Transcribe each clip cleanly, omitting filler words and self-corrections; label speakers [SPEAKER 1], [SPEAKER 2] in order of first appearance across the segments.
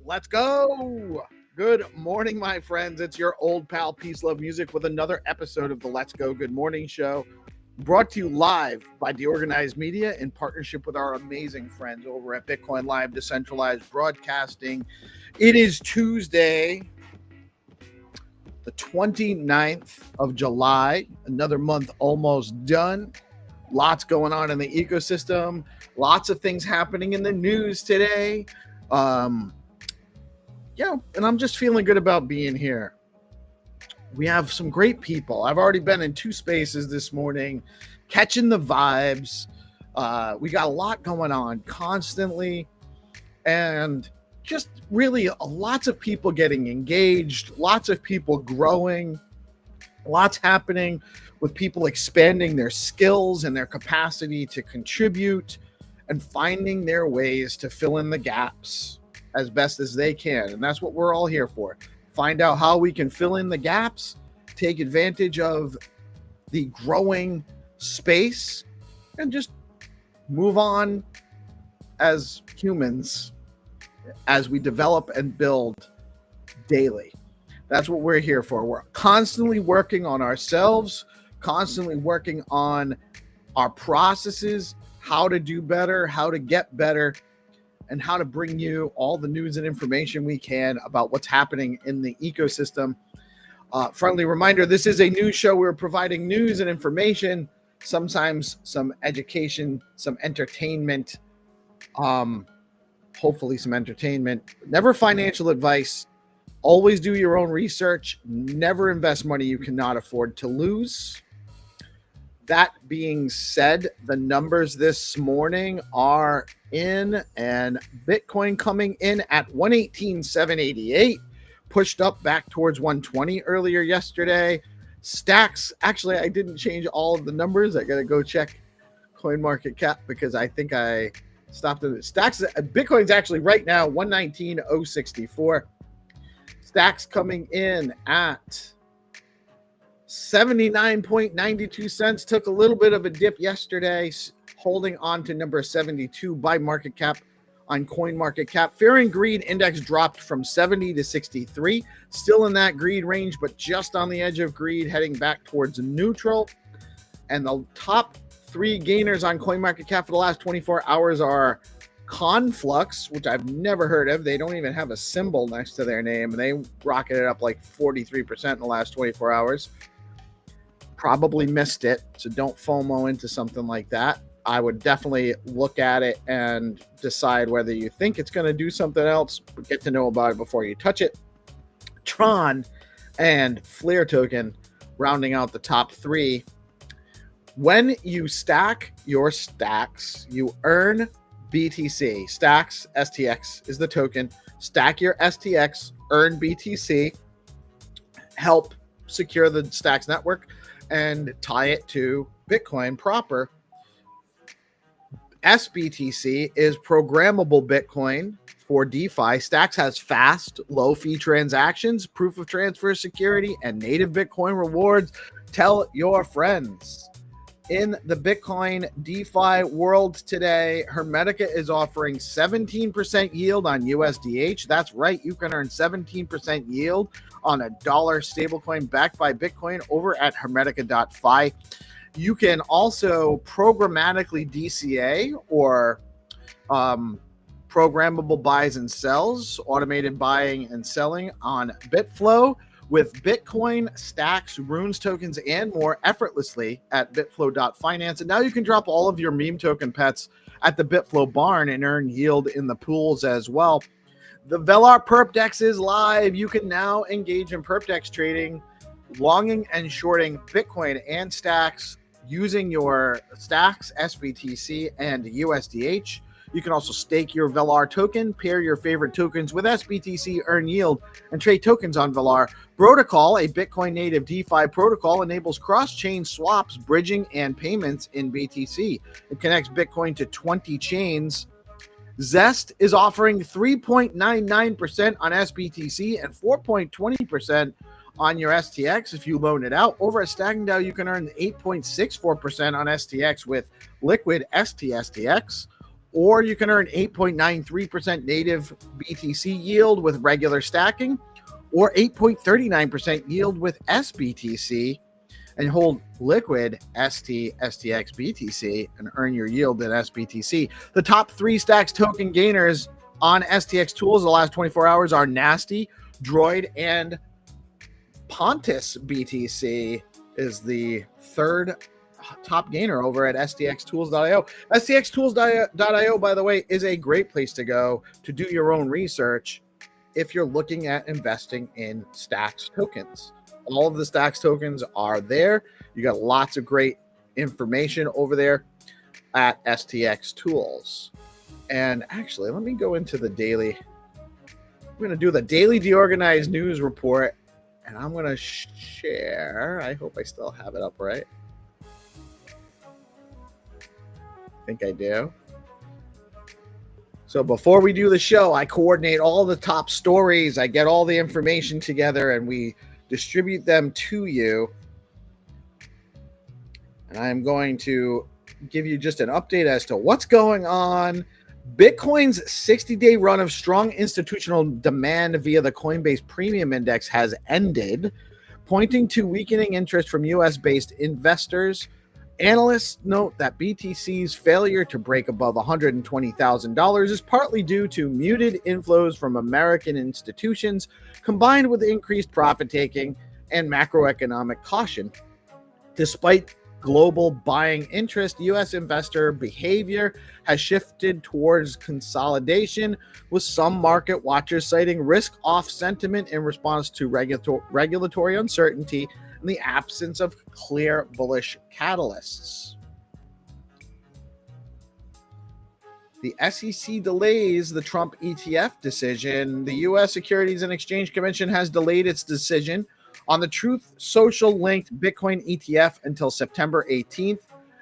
[SPEAKER 1] Let's go. Good morning, my friends. It's your old pal PeaceLoveMusic with another episode of the Let's Go Good Morning Show, brought to you live by Deorganized Media in partnership with our amazing friends over at Bitcoin Live Decentralized Broadcasting. It is Tuesday, the 29th of July, another month almost done. Lots going on in the ecosystem, lots of things happening in the news today. And I'm just feeling good about being here. We have some great people. I've already been in two spaces this morning, catching the vibes. We got a lot going on constantly, and just really lots of people getting engaged, lots of people growing, lots happening with people expanding their skills and their capacity to contribute and finding their ways to fill in the gaps as best as they can. And that's what we're all here for. Find out how we can fill in the gaps, take advantage of the growing space, and just move on as humans as we develop and build daily. That's what we're here for. We're constantly working on ourselves, constantly working on our processes, how to do better, how to get better, and how to bring you all the news and information we can about what's happening in the ecosystem. Friendly reminder, this is a news show. We're providing news and information, sometimes some education, some entertainment, hopefully some entertainment. Never financial advice. Always do your own research. Never invest money you cannot afford to lose. That being said, the numbers this morning are in, and Bitcoin coming in at 118,788, pushed up back towards 120 earlier yesterday. Stacks, actually, I didn't change all of the numbers. I got to go check CoinMarketCap because I think I stopped it. Stacks, Bitcoin's actually right now 119,064. Stacks coming in at 79.92 cents. Took a little bit of a dip yesterday, holding on to number 72 by market cap on CoinMarketCap. Fear and Greed Index dropped from 70 to 63. Still in that greed range, but just on the edge of greed, heading back towards neutral. And the top three gainers on CoinMarketCap for the last 24 hours are Conflux, which I've never heard of. They don't even have a symbol next to their name, and they rocketed up like 43% in the last 24 hours. Probably missed it, so don't FOMO into something like that. I would definitely look at it and decide whether you think it's going to do something else, but get to know about it before you touch it. Tron and Flare token rounding out the top three. When you stack your stacks, you earn BTC. Stacks, STX is the token. Stack your STX, earn BTC, help secure the Stacks network, and tie it to Bitcoin proper. SBTC is programmable Bitcoin for DeFi. Stacks has fast, low-fee transactions, proof of transfer security, and native Bitcoin rewards. Tell your friends. In the Bitcoin DeFi world today, Hermetica is offering 17% yield on USDH. That's right, you can earn 17% yield on a dollar stablecoin backed by Bitcoin over at Hermetica.fi. You can also programmatically DCA or programmable buys and sells, automated buying and selling on Bitflow with Bitcoin, stacks, runes tokens, and more effortlessly at bitflow.finance. And now you can drop all of your meme token pets at the Bitflow barn and earn yield in the pools as well. The Velar Perp Dex is live. You can now engage in Perp Dex trading, longing and shorting Bitcoin and stacks using your stacks, SBTC, and USDH. You can also stake your Velar token, pair your favorite tokens with SBTC, earn yield, and trade tokens on Velar. Protocol, a Bitcoin native DeFi protocol, enables cross-chain swaps, bridging, and payments in BTC. It connects Bitcoin to 20 chains. Zest is offering 3.99% on SBTC and 4.20% on your STX if you loan it out. Over at Stacking DAO, you can earn 8.64% on STX with liquid STSTX, or you can earn 8.93% native BTC yield with regular stacking, or 8.39% yield with SBTC, and hold liquid STX BTC and earn your yield in SBTC. The top 3 stacks token gainers on STX tools the last 24 hours are Nasty, Droid, and Pontus BTC is the third top gainer over at stxtools.io. stxtools.io, by the way, is a great place to go to do your own research if you're looking at investing in stacks tokens. All of the stacks tokens are there. You got lots of great information over there at STX Tools. And actually, let me go into the daily. I'm going to do the daily deorganized news report, and I'm going to share. I hope I still have it up right. I think I do. So before we do the show, I coordinate all the top stories. I get all the information together, and we distribute them to you. And I'm going to give you just an update as to what's going on. Bitcoin's 60-day run of strong institutional demand via the Coinbase Premium Index has ended, pointing to weakening interest from US-based investors. Analysts note that BTC's failure to break above $120,000 is partly due to muted inflows from American institutions, combined with increased profit-taking and macroeconomic caution. Despite global buying interest, U.S. investor behavior has shifted towards consolidation, with some market watchers citing risk-off sentiment in response to regulatory uncertainty and the absence of clear bullish catalysts. The SEC delays the Trump ETF decision. The U.S. Securities and Exchange Commission has delayed its decision on the Truth Social linked Bitcoin ETF until September 18th,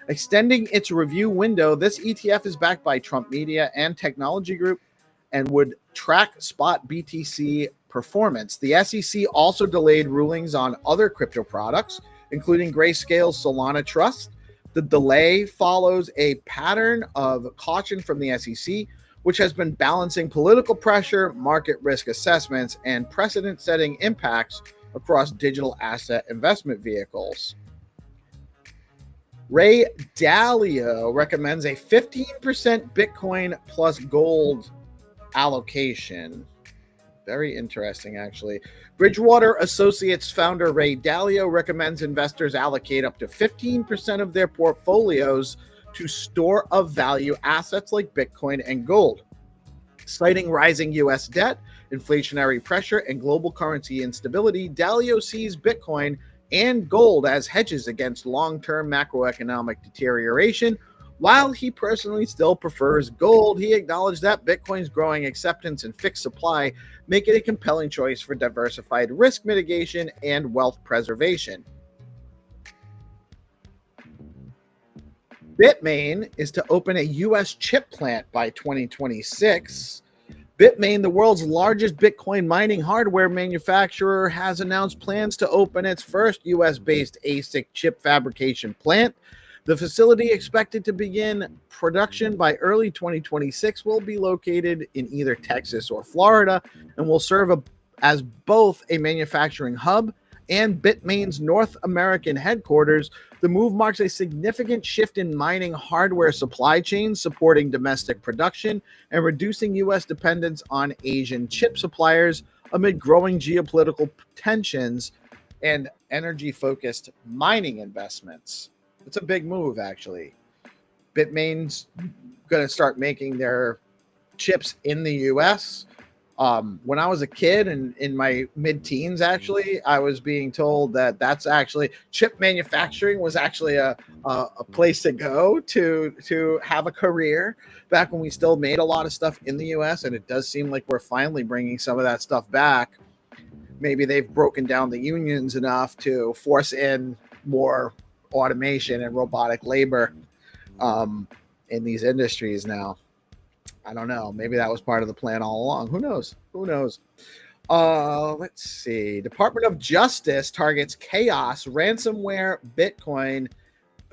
[SPEAKER 1] extending its review window. This ETF is backed by Trump Media and Technology Group and would track spot BTC performance. The SEC also delayed rulings on other crypto products, including Grayscale's Solana Trust. The delay follows a pattern of caution from the SEC, which has been balancing political pressure, market risk assessments, and precedent-setting impacts across digital asset investment vehicles. Ray Dalio recommends a 15% Bitcoin plus gold allocation. Very interesting, actually. Bridgewater Associates founder Ray Dalio recommends investors allocate up to 15% of their portfolios to store of value assets like Bitcoin and gold. Citing rising U.S. debt, inflationary pressure, and global currency instability, Dalio sees Bitcoin and gold as hedges against long-term macroeconomic deterioration. While he personally still prefers gold, he acknowledged that Bitcoin's growing acceptance and fixed supply make it a compelling choice for diversified risk mitigation and wealth preservation. Bitmain is to open a U.S. chip plant by 2026. Bitmain, the world's largest Bitcoin mining hardware manufacturer, has announced plans to open its first U.S.-based ASIC chip fabrication plant. The facility, expected to begin production by early 2026, will be located in either Texas or Florida and will serve as both a manufacturing hub and Bitmain's North American headquarters, the move marks a significant shift in mining hardware supply chains, supporting domestic production and reducing U.S. dependence on Asian chip suppliers amid growing geopolitical tensions and energy-focused mining investments. It's a big move, actually. Bitmain's going to start making their chips in the U.S. When I was a kid and in my mid-teens, actually, I was being told that that's actually chip manufacturing was actually a place to go to have a career back when we still made a lot of stuff in the U.S. And it does seem like we're finally bringing some of that stuff back. Maybe they've broken down the unions enough to force in more automation and robotic labor in these industries now. I don't know. Maybe that was part of the plan all along. Who knows? Who knows? Let's see. Department of Justice targets chaos, ransomware, Bitcoin.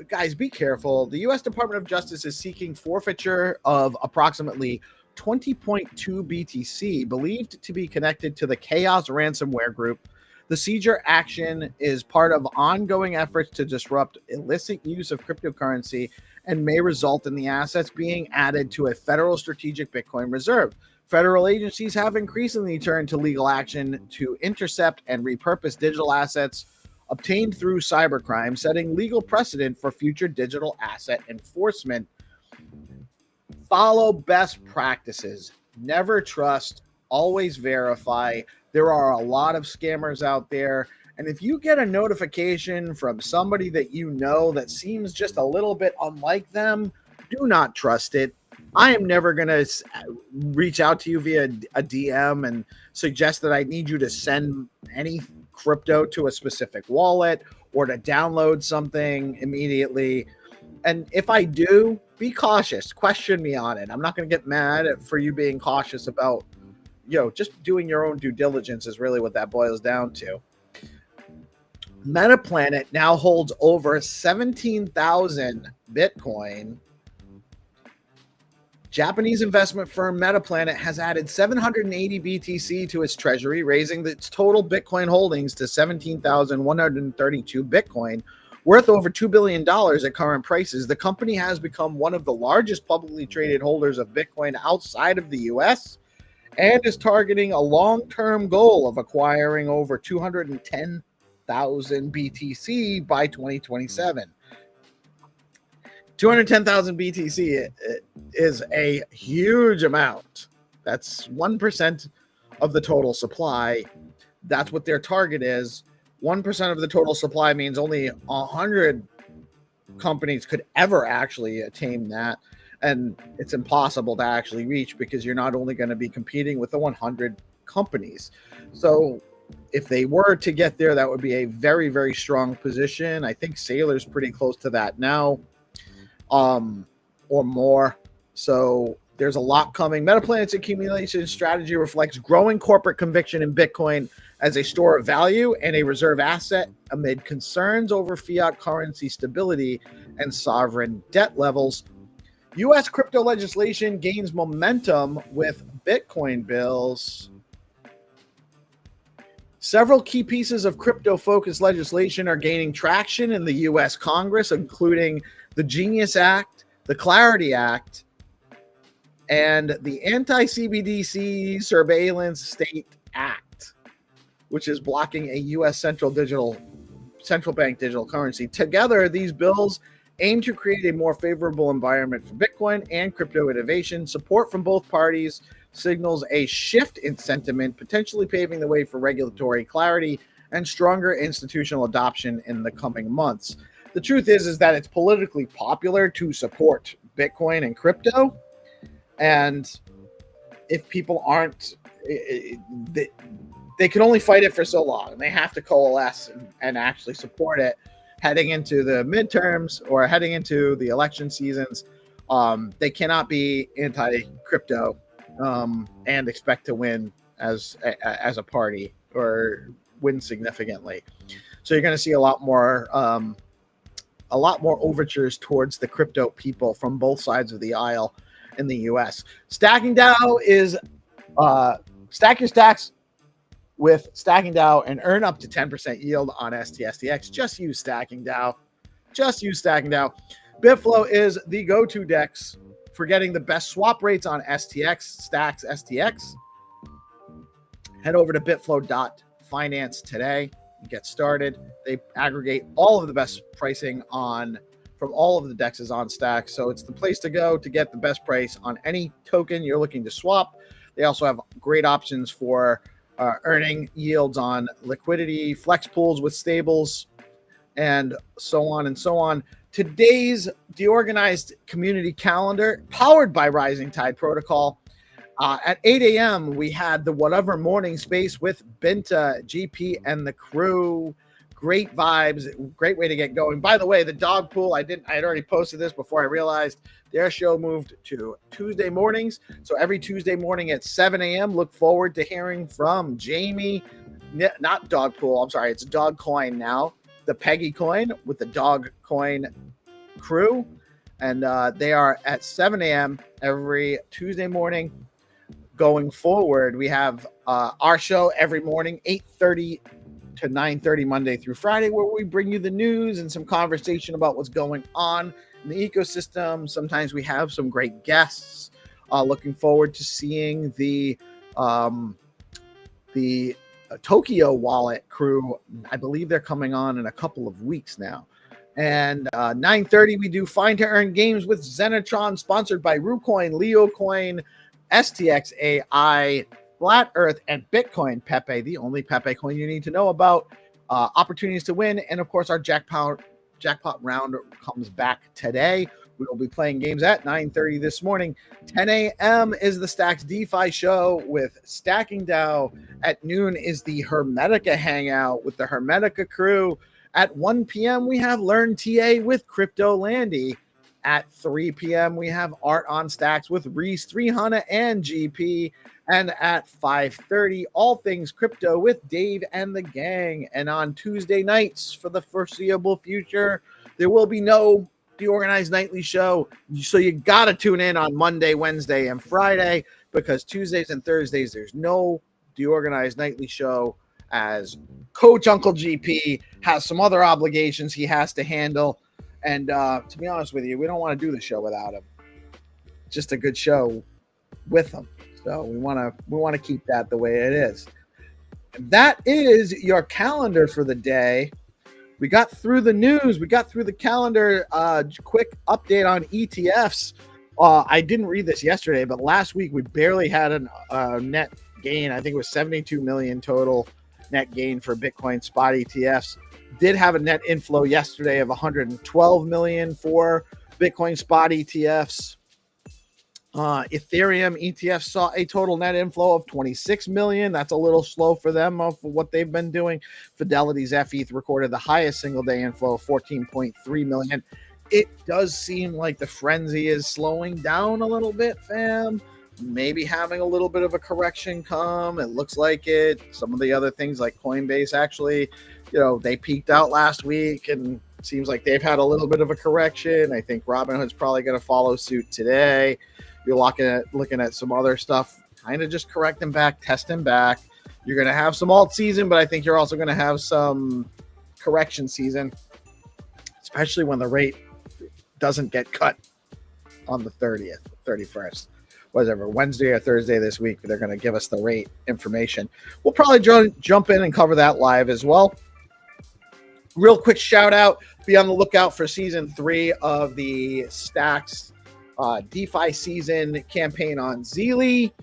[SPEAKER 1] Guys, be careful. The U.S. Department of Justice is seeking forfeiture of approximately 20.2 BTC, believed to be connected to the Chaos ransomware group. The seizure action is part of ongoing efforts to disrupt illicit use of cryptocurrency and may result in the assets being added to a federal strategic Bitcoin reserve. Federal agencies have increasingly turned to legal action to intercept and repurpose digital assets obtained through cybercrime, setting legal precedent for future digital asset enforcement. Follow best practices. Never trust, always verify. There are a lot of scammers out there. And if you get a notification from somebody that you know that seems just a little bit unlike them, do not trust it. I am never going to reach out to you via a DM and suggest that I need you to send any crypto to a specific wallet or to download something immediately. And if I do, be cautious. Question me on it. I'm not going to get mad for you being cautious about, just doing your own due diligence is really what that boils down to. Metaplanet now holds over 17,000 Bitcoin. Japanese investment firm Metaplanet has added 780 BTC to its treasury, raising its total Bitcoin holdings to 17,132 Bitcoin, worth over $2 billion at current prices. The company has become one of the largest publicly traded holders of Bitcoin outside of the U.S. and is targeting a long-term goal of acquiring over 210,000 BTC by 2027. 210,000 BTC is a huge amount. That's 1% of the total supply. That's what their target is. 1% of the total supply means only 100 companies could ever actually attain that. And it's impossible to actually reach because you're not only going to be competing with the 100 companies. So if they were to get there, that would be a very, very strong position. I think Sailor's pretty close to that now, or more. So there's a lot coming. Metaplanet's accumulation strategy reflects growing corporate conviction in Bitcoin as a store of value and a reserve asset amid concerns over fiat currency stability and sovereign debt levels. U.S. crypto legislation gains momentum with Bitcoin bills. Several key pieces of crypto-focused legislation are gaining traction in the U.S. Congress, including the Genius Act, the Clarity Act, and the Anti-CBDC Surveillance State Act, which is blocking a U.S. central bank digital currency. Together, these bills aim to create a more favorable environment for Bitcoin and crypto innovation. Support from both parties signals a shift in sentiment, potentially paving the way for regulatory clarity and stronger institutional adoption in the coming months. The truth is that it's politically popular to support Bitcoin and crypto. And if people aren't, they can only fight it for so long. They have to coalesce and actually support it heading into the midterms or heading into the election seasons. They cannot be anti-crypto and expect to win as a party or win significantly. So you're going to see a lot more overtures towards the crypto people from both sides of the aisle in the U.S. Stacking DAO is Stack Your Stacks with Stacking DAO and earn up to 10% yield on STSTX. Just use Stacking DAO. Just use Stacking DAO. Bitflow is the go-to DEX for getting the best swap rates on STX, Stacks STX. Head over to bitflow.finance today and get started. They aggregate all of the best pricing from all of the DEXs on Stacks. So it's the place to go to get the best price on any token you're looking to swap. They also have great options for earning yields on liquidity, flex pools with stables, and so on and so on. Today's deorganized community calendar, powered by Rising Tide Protocol. At 8 a.m., we had the Whatever Morning Space with Binta, GP, and the crew. Great vibes, great way to get going. By the way, the dog pool, I had already posted this before I realized their show moved to Tuesday mornings. So every Tuesday morning at 7 a.m., look forward to hearing from Jamie, not dog pool, I'm sorry, it's dog coin now, the Peggy coin with the dog coin crew. And they are at 7 a.m. every Tuesday morning. Going forward, we have our show every morning, 8:30 to 9:30 Monday through Friday, where we bring you the news and some conversation about what's going on in the ecosystem. Sometimes we have some great guests. Looking forward to seeing the Tokyo Wallet crew. I believe they're coming on in a couple of weeks now. And 9:30, we do Find2Earn games with Xenitron, sponsored by Rucoin, LeoCoin, STX AI, FlatEarth, and Bitcoin Pepe, the only Pepe coin you need to know about. Opportunities to win. And of course, our jackpot round comes back today. We will be playing games at 9:30 this morning. 10 a.m. is the Stacks DeFi show with Stacking DAO. At noon is the Hermetica hangout with the Hermetica crew. At 1 p.m., we have Learn TA with Crypto Landy. At 3 p.m., we have Art on Stacks with Reese 300 and GP. And at 5:30, all things crypto with Dave and the gang. And on Tuesday nights for the foreseeable future, there will be no Deorganized Nightly show. So you got to tune in on Monday, Wednesday, and Friday, because Tuesdays and Thursdays, there's no Deorganized Nightly show, as Coach Uncle GP has some other obligations he has to handle. And to be honest with you, we don't want to do the show without him. It's just a good show with him. So we want to keep that the way it is. That is your calendar for the day. We got through the news. We got through the calendar. Quick update on ETFs. I didn't read this yesterday, but last week we barely had a net gain. I think it was 72 million total net gain for Bitcoin spot ETFs. Did have a net inflow yesterday of 112 million for Bitcoin spot ETFs. Ethereum ETFs saw a total net inflow of 26 million. That's a little slow for them for what they've been doing. Fidelity's FETH recorded the highest single day inflow of 14.3 million. It does seem like the frenzy is slowing down a little bit, fam. Maybe having a little bit of a correction come. It looks like it. Some of the other things like Coinbase actually, they peaked out last week, and it seems like they've had a little bit of a correction. I think Robinhood's probably going to follow suit today. You're looking at some other stuff, kind of just correcting back, testing back. You're going to have some alt season, but I think you're also going to have some correction season, especially when the rate doesn't get cut on the 30th, 31st, whatever, Wednesday or Thursday this week. They're going to give us the rate information. We'll probably jump in and cover that live as well. Real quick shout out, be on the lookout for season 3 of the Stacks DeFi season campaign on Zeely.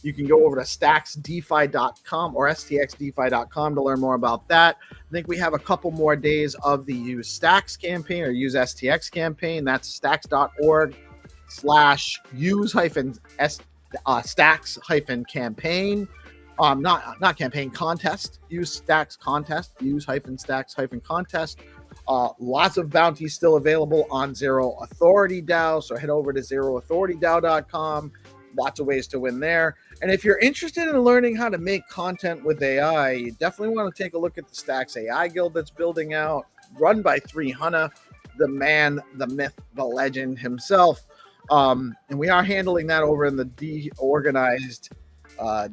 [SPEAKER 1] You can go over to stacksdefi.com or stxdefi.com to learn more about that. I think we have a couple more days of the Use Stacks campaign or Use STX campaign. That's stacks.org/use-stacks-campaign. Not campaign, contest. Use Stacks contest. Use-stacks-contest. Lots of bounties still available on Zero Authority DAO. So head over to zeroauthoritydao.com. Lots of ways to win there. And if you're interested in learning how to make content with AI, you definitely want to take a look at the Stacks AI Guild that's building out, run by 300, the man, the myth, the legend himself. And we are handling that over in the Deorganized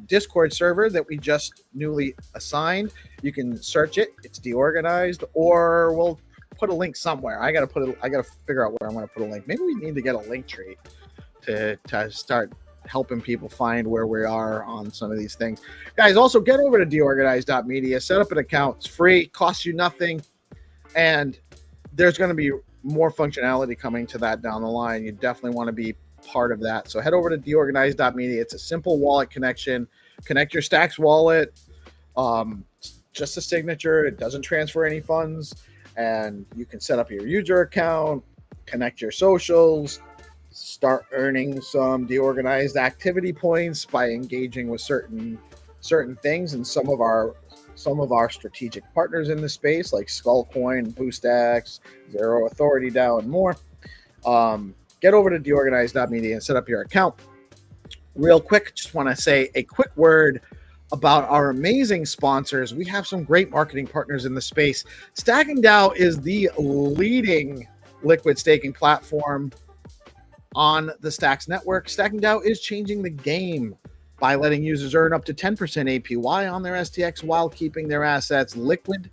[SPEAKER 1] Discord server that we just newly assigned. You can search it. It's deorganized, or we'll put a link somewhere. I gotta figure out where I'm gonna put a link. Maybe we need to get a link tree to start helping people find where we are on some of these things. Guys, also get over to deorganized.media, set up an account. It's free, costs you nothing, and there's going to be more functionality coming to that down the line. You definitely want to be part of that. So head over to deorganized.media. It's a simple wallet connection. Connect your Stacks wallet. Just a signature. It doesn't transfer any funds. And you can set up your user account, connect your socials, start earning some deorganized activity points by engaging with certain things. And some of our strategic partners in the space, like Skullcoin, BoostX, Zero Authority DAO, and more. Get over to deorganized.media and set up your account. Real quick, just want to say a quick word about our amazing sponsors. We have some great marketing partners in the space. Stacking DAO is the leading liquid staking platform on the Stacks network. Stacking DAO is changing the game by letting users earn up to 10% APY on their STX while keeping their assets liquid.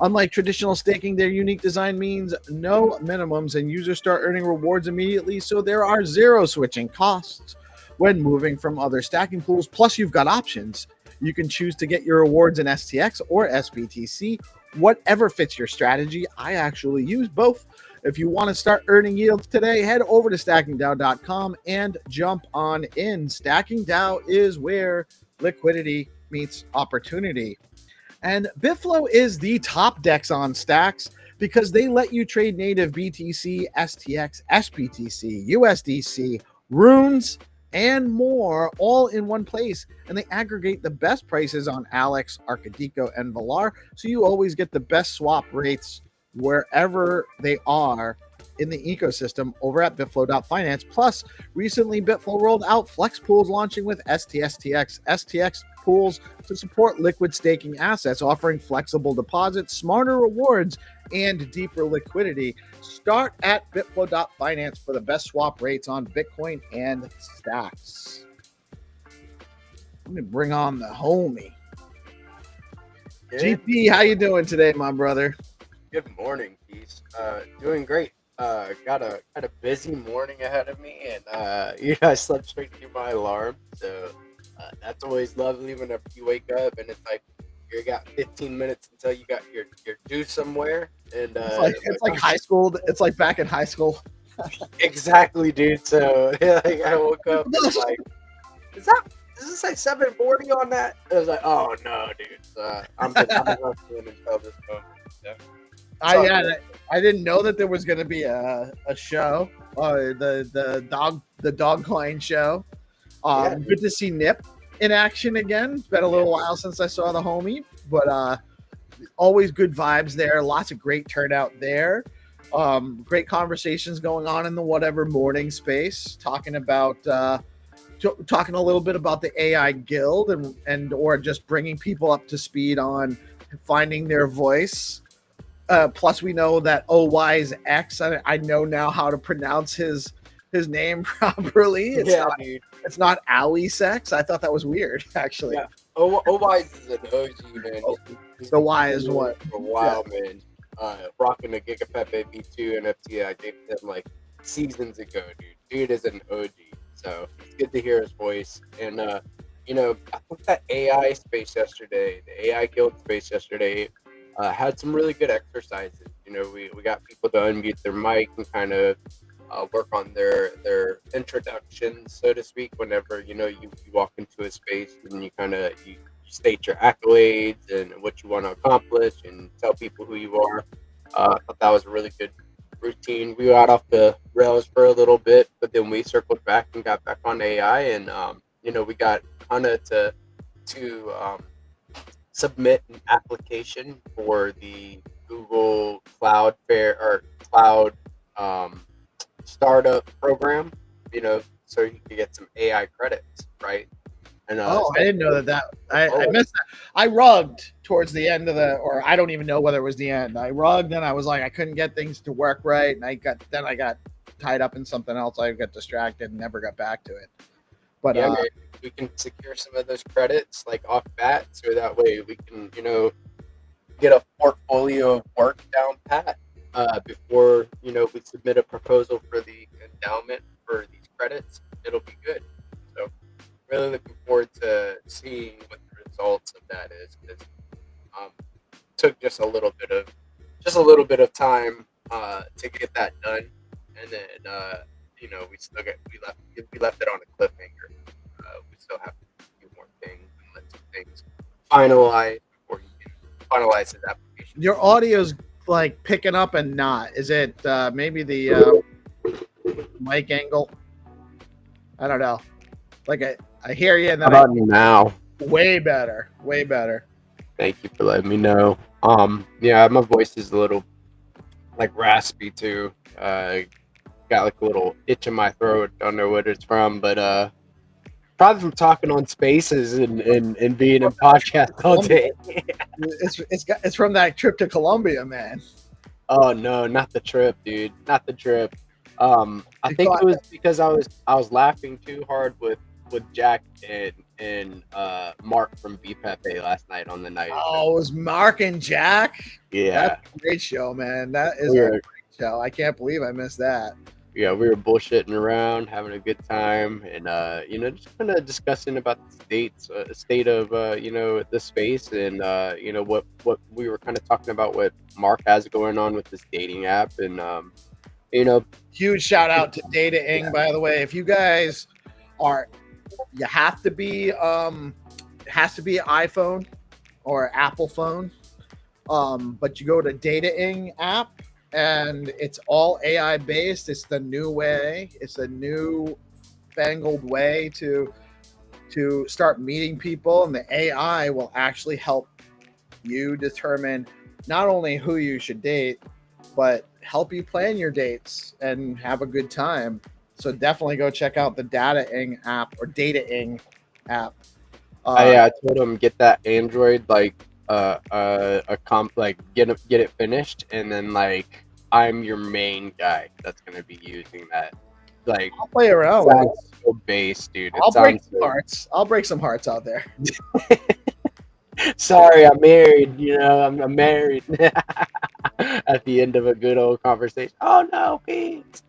[SPEAKER 1] Unlike traditional staking, their unique design means no minimums, and users start earning rewards immediately, so there are zero switching costs when moving from other stacking pools. Plus, you've got options. You can choose to get your rewards in STX or SBTC, whatever fits your strategy. I actually use both. If you want to start earning yields today, head over to stackingdao.com and jump on in. Stacking DAO is where liquidity meets opportunity. And Bitflow is the top DEX on Stacks because they let you trade native BTC, STX, SBTC, USDC, runes, and more all in one place. And they aggregate the best prices on Alex, Arcadico, and Valar, so you always get the best swap rates wherever they are in the ecosystem over at bitflow.finance. Plus, recently Bitflow rolled out Flex Pools, launching with STSTX, STX pools to support liquid staking assets, offering flexible deposits, smarter rewards, and deeper liquidity. Start at bitflow.finance for the best swap rates on Bitcoin and Stacks. Let me bring on the homie.
[SPEAKER 2] Good.
[SPEAKER 1] GP, how you doing today, my brother?
[SPEAKER 2] Good morning, Peace. Doing great. Got a busy morning ahead of me, and I slept straight through my alarm, so that's always lovely whenever you wake up and it's like you got 15 minutes until you got your due somewhere, and
[SPEAKER 1] it's like high school. It's like back in high school.
[SPEAKER 2] Exactly, dude. So like I woke up and like, is this like 740 on that? I was like, oh no, dude. I'm hustling until this moment. So.
[SPEAKER 1] I didn't know that there was going to be a show, the dog coin show. Good to see Nip in action again. It's been a little while since I saw the homie, but always good vibes there. Lots of great turnout there. Great conversations going on in the whatever morning space, talking about talking a little bit about the AI Guild and or just bringing people up to speed on finding their voice. Plus, we know that OY's X. I know now how to pronounce his name properly. It's not Ali Sex. I thought that was weird, actually.
[SPEAKER 2] Yeah. OY is an OG, man.
[SPEAKER 1] The Y is what?
[SPEAKER 2] For a while, man. Rocking the Gigapepe V2 NFT I gave them like seasons ago, dude. Dude is an OG. So it's good to hear his voice. And, I think that AI space yesterday, the AI Guild space yesterday, had some really good exercises. We got people to unmute their mic and kind of work on their introductions, so to speak, whenever you walk into a space and you state your accolades and what you want to accomplish and tell people who you are. I thought that was a really good routine. We got off the rails for a little bit, but then we circled back and got back on AI, and we got Hannah to submit an application for the Google Cloud startup program, so you can get some AI credits, right? And
[SPEAKER 1] I didn't know that. I missed that. I rugged towards the end of or I don't even know whether it was the end. I rugged and I was like, I couldn't get things to work right, and I got tied up in something else. I got distracted and never got back to it. But
[SPEAKER 2] yeah, man, we can secure some of those credits like off bat, so that way we can, get a portfolio of work down pat before we submit a proposal for the endowment for these credits. It'll be good. So really looking forward to seeing what the results of that is, because took just a little bit of time to get that done, and then we left it on a cliffhanger. We still have a few more things and let some things finalize before he can finalize his application.
[SPEAKER 1] your audio's like picking up and not. Is it maybe the mic angle? I don't know. Like I hear you, and
[SPEAKER 2] How
[SPEAKER 1] then
[SPEAKER 2] about now?
[SPEAKER 1] way better, way better.
[SPEAKER 2] Thank you for letting me know. Yeah, my voice is a little like raspy too. Got like a little itch in my throat. Don't know what it's from, but probably from talking on spaces and being in podcasts all day.
[SPEAKER 1] It's from that trip to Colombia, man.
[SPEAKER 2] Oh no, not the trip, dude. Not the trip. I think it was because I was laughing too hard with Jack and Mark from BPFA last night on the night.
[SPEAKER 1] Oh, it was Mark and Jack.
[SPEAKER 2] Yeah,
[SPEAKER 1] That's a great show, man. That is a great show. I can't believe I missed that.
[SPEAKER 2] Yeah, we were bullshitting around, having a good time, and just kind of discussing about the state of the space, and what we were kind of talking about, what Mark has going on with this dating app, and
[SPEAKER 1] huge shout out to Data Ing, by the way. If you guys you have to be it has to be an iPhone or Apple phone, but you go to Data Ing app. And it's all AI based. It's the new way. It's the new fangled way to start meeting people. And the AI will actually help you determine not only who you should date, but help you plan your dates and have a good time. So definitely go check out the Data Ing app or Data Ing app.
[SPEAKER 2] I told him get that Android like get it finished, and then like I'm your main guy that's gonna be using that. Like
[SPEAKER 1] I'll play around with it.
[SPEAKER 2] So base, dude.
[SPEAKER 1] I'll break some hearts. I'll break some hearts out there.
[SPEAKER 2] Sorry, I'm married. I'm married. At the end of a good old conversation. Oh no, Pete.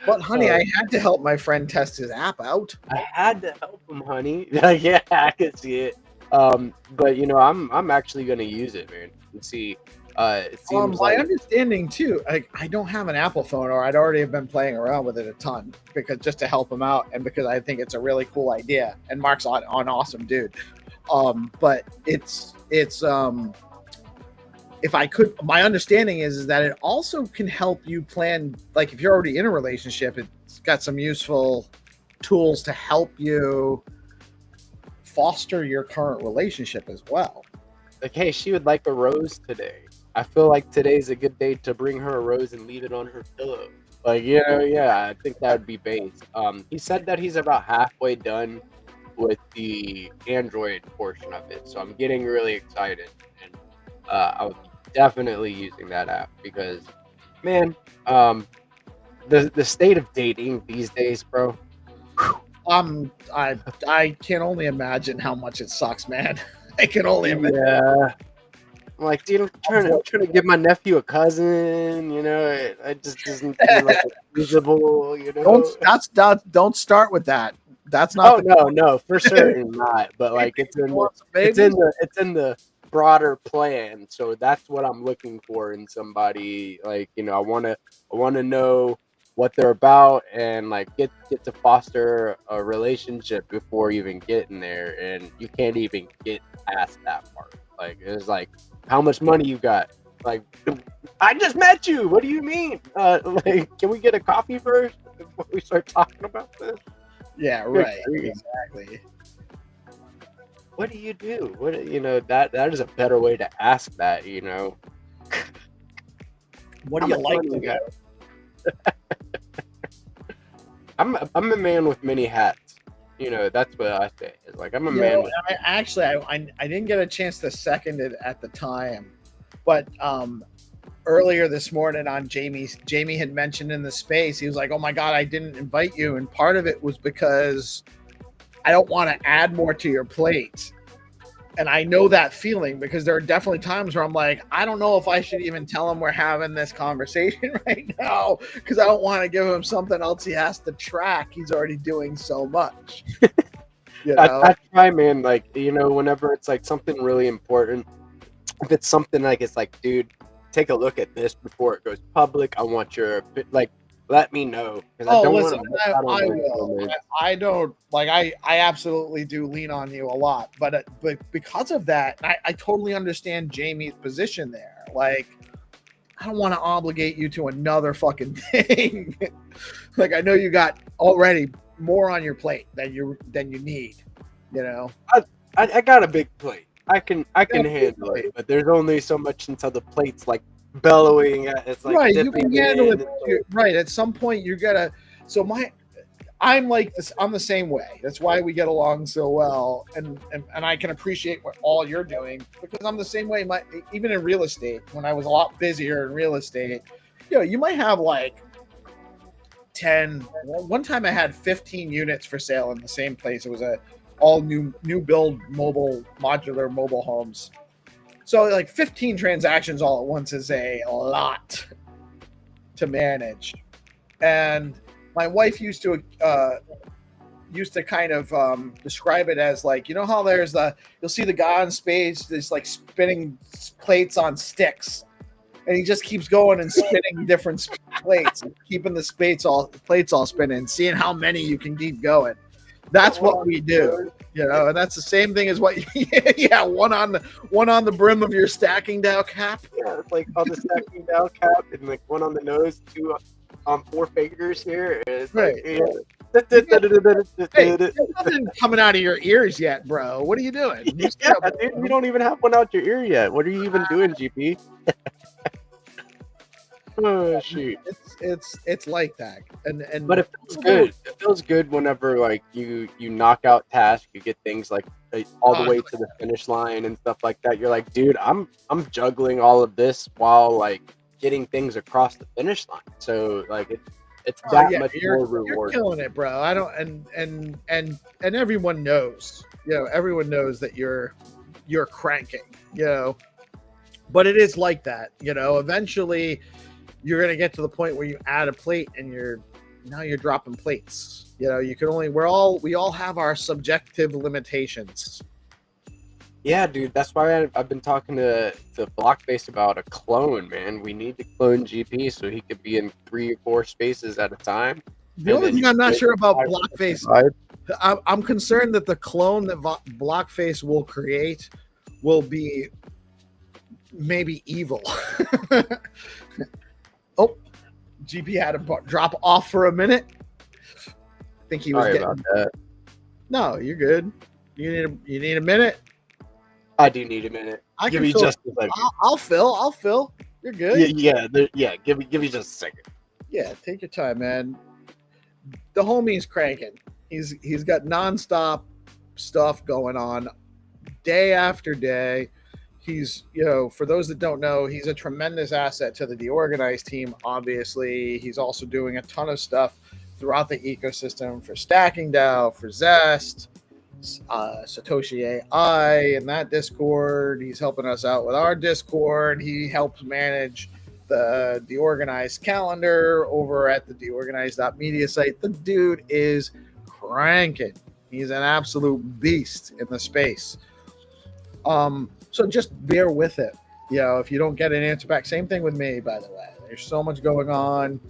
[SPEAKER 1] But honey, I had to help my friend test his app out.
[SPEAKER 2] I had to help him, honey. Yeah, I could see it. But I'm actually gonna use it, man, and see. It seems
[SPEAKER 1] my understanding too. I don't have an Apple phone, or I'd already have been playing around with it a ton, because just to help him out, and because I think it's a really cool idea. And Mark's an awesome dude. But it's if I could, my understanding is that it also can help you plan. Like if you're already in a relationship, it's got some useful tools to help you foster your current relationship as well.
[SPEAKER 2] Like, hey, she would like a rose today. I feel like today's a good day to bring her a rose and leave it on her pillow. Like, yeah, I think that would be base. He said that he's about halfway done with the Android portion of it, so I'm getting really excited, and I was definitely using that app because, man, the state of dating these days, bro.
[SPEAKER 1] I can only imagine how much it sucks, man. I can only imagine.
[SPEAKER 2] Yeah. I'm like, dude, I'm trying to give my nephew a cousin, it just doesn't seem like it's feasible,
[SPEAKER 1] Don't start with that. That's not.
[SPEAKER 2] No, for certain not. But like, it's in the broader plan. So that's what I'm looking for in somebody. Like, I want to know what they're about, and like get to foster a relationship before even getting there. And you can't even get past that part. Like, it's like, how much money you got? Like, I just met you. What do you mean? Like, can we get a coffee first before we start talking about this?
[SPEAKER 1] Yeah, right. Exactly.
[SPEAKER 2] What do you do? That is a better way to ask that.
[SPEAKER 1] What do you like to do?
[SPEAKER 2] I'm a man with many hats. That's what I say. It's like, I'm a man.
[SPEAKER 1] I didn't get a chance to second it at the time, but earlier this morning on Jamie had mentioned in the space, he was like, oh my God, I didn't invite you. And part of it was because I don't want to add more to your plate. And I know that feeling because there are definitely times where I'm like, I don't know if I should even tell him we're having this conversation right now because I don't want to give him something else he has to track. He's already doing so much. You know?
[SPEAKER 2] I try, man. Like, you know, whenever it's like something really important, if it's something like it's like, dude, take a look at this before it goes public. I want your like, let me know because I don't want to.
[SPEAKER 1] I will. I don't like. I absolutely do lean on you a lot, but because of that, I totally understand Jamie's position there. Like, I don't want to obligate you to another fucking thing. Like, I know you got already more on your plate than you need. You know,
[SPEAKER 2] I got a big plate. I can handle it, but there's only so much until the plate's like bellowing. It's like
[SPEAKER 1] right. You can handle it. Right. At some point, you gotta. So I'm like this. I'm the same way. That's why we get along so well, and I can appreciate what all you're doing because I'm the same way. Even in real estate, when I was a lot busier in real estate, you know, you might have like 10. One time I had 15 units for sale in the same place. It was a all new build modular mobile homes. So like 15 transactions all at once is a lot to manage. And my wife used to kind of describe it as like, you know how you'll see the guy on stage that's like spinning plates on sticks. And he just keeps going and spinning different plates, and keeping the plates all spinning, seeing how many you can keep going. That's what we do, you know, and that's the same thing as what. Yeah, one on the brim of your stacking dow cap.
[SPEAKER 2] Yeah, it's like on the stacking dow cap, and like one on the nose, two on four fingers here. It's
[SPEAKER 1] right.
[SPEAKER 2] Like, yeah.
[SPEAKER 1] Hey, there's nothing coming out of your ears yet, bro. What are you doing?
[SPEAKER 2] Dude, you don't even have one out your ear yet. What are you even doing, GP? Oh shoot!
[SPEAKER 1] It's like that, and
[SPEAKER 2] but it feels good. It feels good whenever like you knock out tasks, you get things like all the way to the finish line and stuff like that. You're like, dude, I'm juggling all of this while like getting things across the finish line. So like it's that much more rewarding.
[SPEAKER 1] You're killing it, bro. I don't and everyone knows. You know, everyone knows that you're cranking. You know, but it is like that. You know, eventually you're going to get to the point where you add a plate and you're dropping plates. You know, you can only, we all have our subjective limitations.
[SPEAKER 2] Yeah, dude, that's why I've been talking to Blockface about a clone, man. We need to clone GP so he could be in 3 or 4 spaces at a time.
[SPEAKER 1] The only thing I'm not sure about Blockface, I'm concerned that the clone that Blockface will create will be maybe evil. Oh, GP had to drop off for a minute. I think he was
[SPEAKER 2] Sorry about that.
[SPEAKER 1] No, you're good. You need a minute.
[SPEAKER 2] I do need a minute. Give me just a second.
[SPEAKER 1] I'll fill. You're good.
[SPEAKER 2] Yeah. Give me just a second.
[SPEAKER 1] Yeah, take your time, man. The homie's cranking. He's got nonstop stuff going on, day after day. He's, you know, for those that don't know, he's a tremendous asset to the deorganized team. Obviously, he's also doing a ton of stuff throughout the ecosystem for Stacking DAO, for Zest, Satoshi AI in that Discord. He's helping us out with our Discord. He helps manage the deorganized calendar over at the deorganized.media site. The dude is cranking. He's an absolute beast in the space. So just bear with it. You know, if you don't get an answer back, same thing with me, by the way. There's so much going on.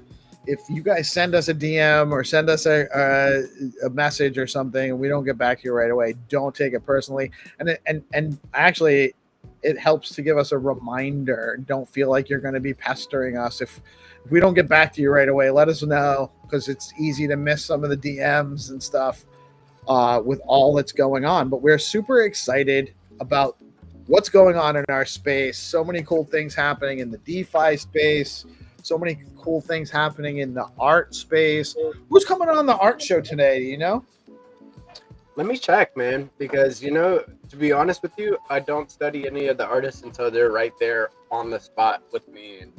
[SPEAKER 1] If you guys send us a DM or send us a message or something and we don't get back to you right away, don't take it personally. And actually, it helps to give us a reminder. Don't feel like you're going to be pestering us. If we don't get back to you right away, let us know, because it's easy to miss some of the DMs and stuff with all that's going on. But we're super excited about what's going on in our space. So many cool things happening in the DeFi space. So many cool things happening in the art space. Who's coming on the art show today? Do you know?
[SPEAKER 2] Let me check, man, because, you know, to be honest with you, I don't study any of the artists until they're right there on the spot with me. And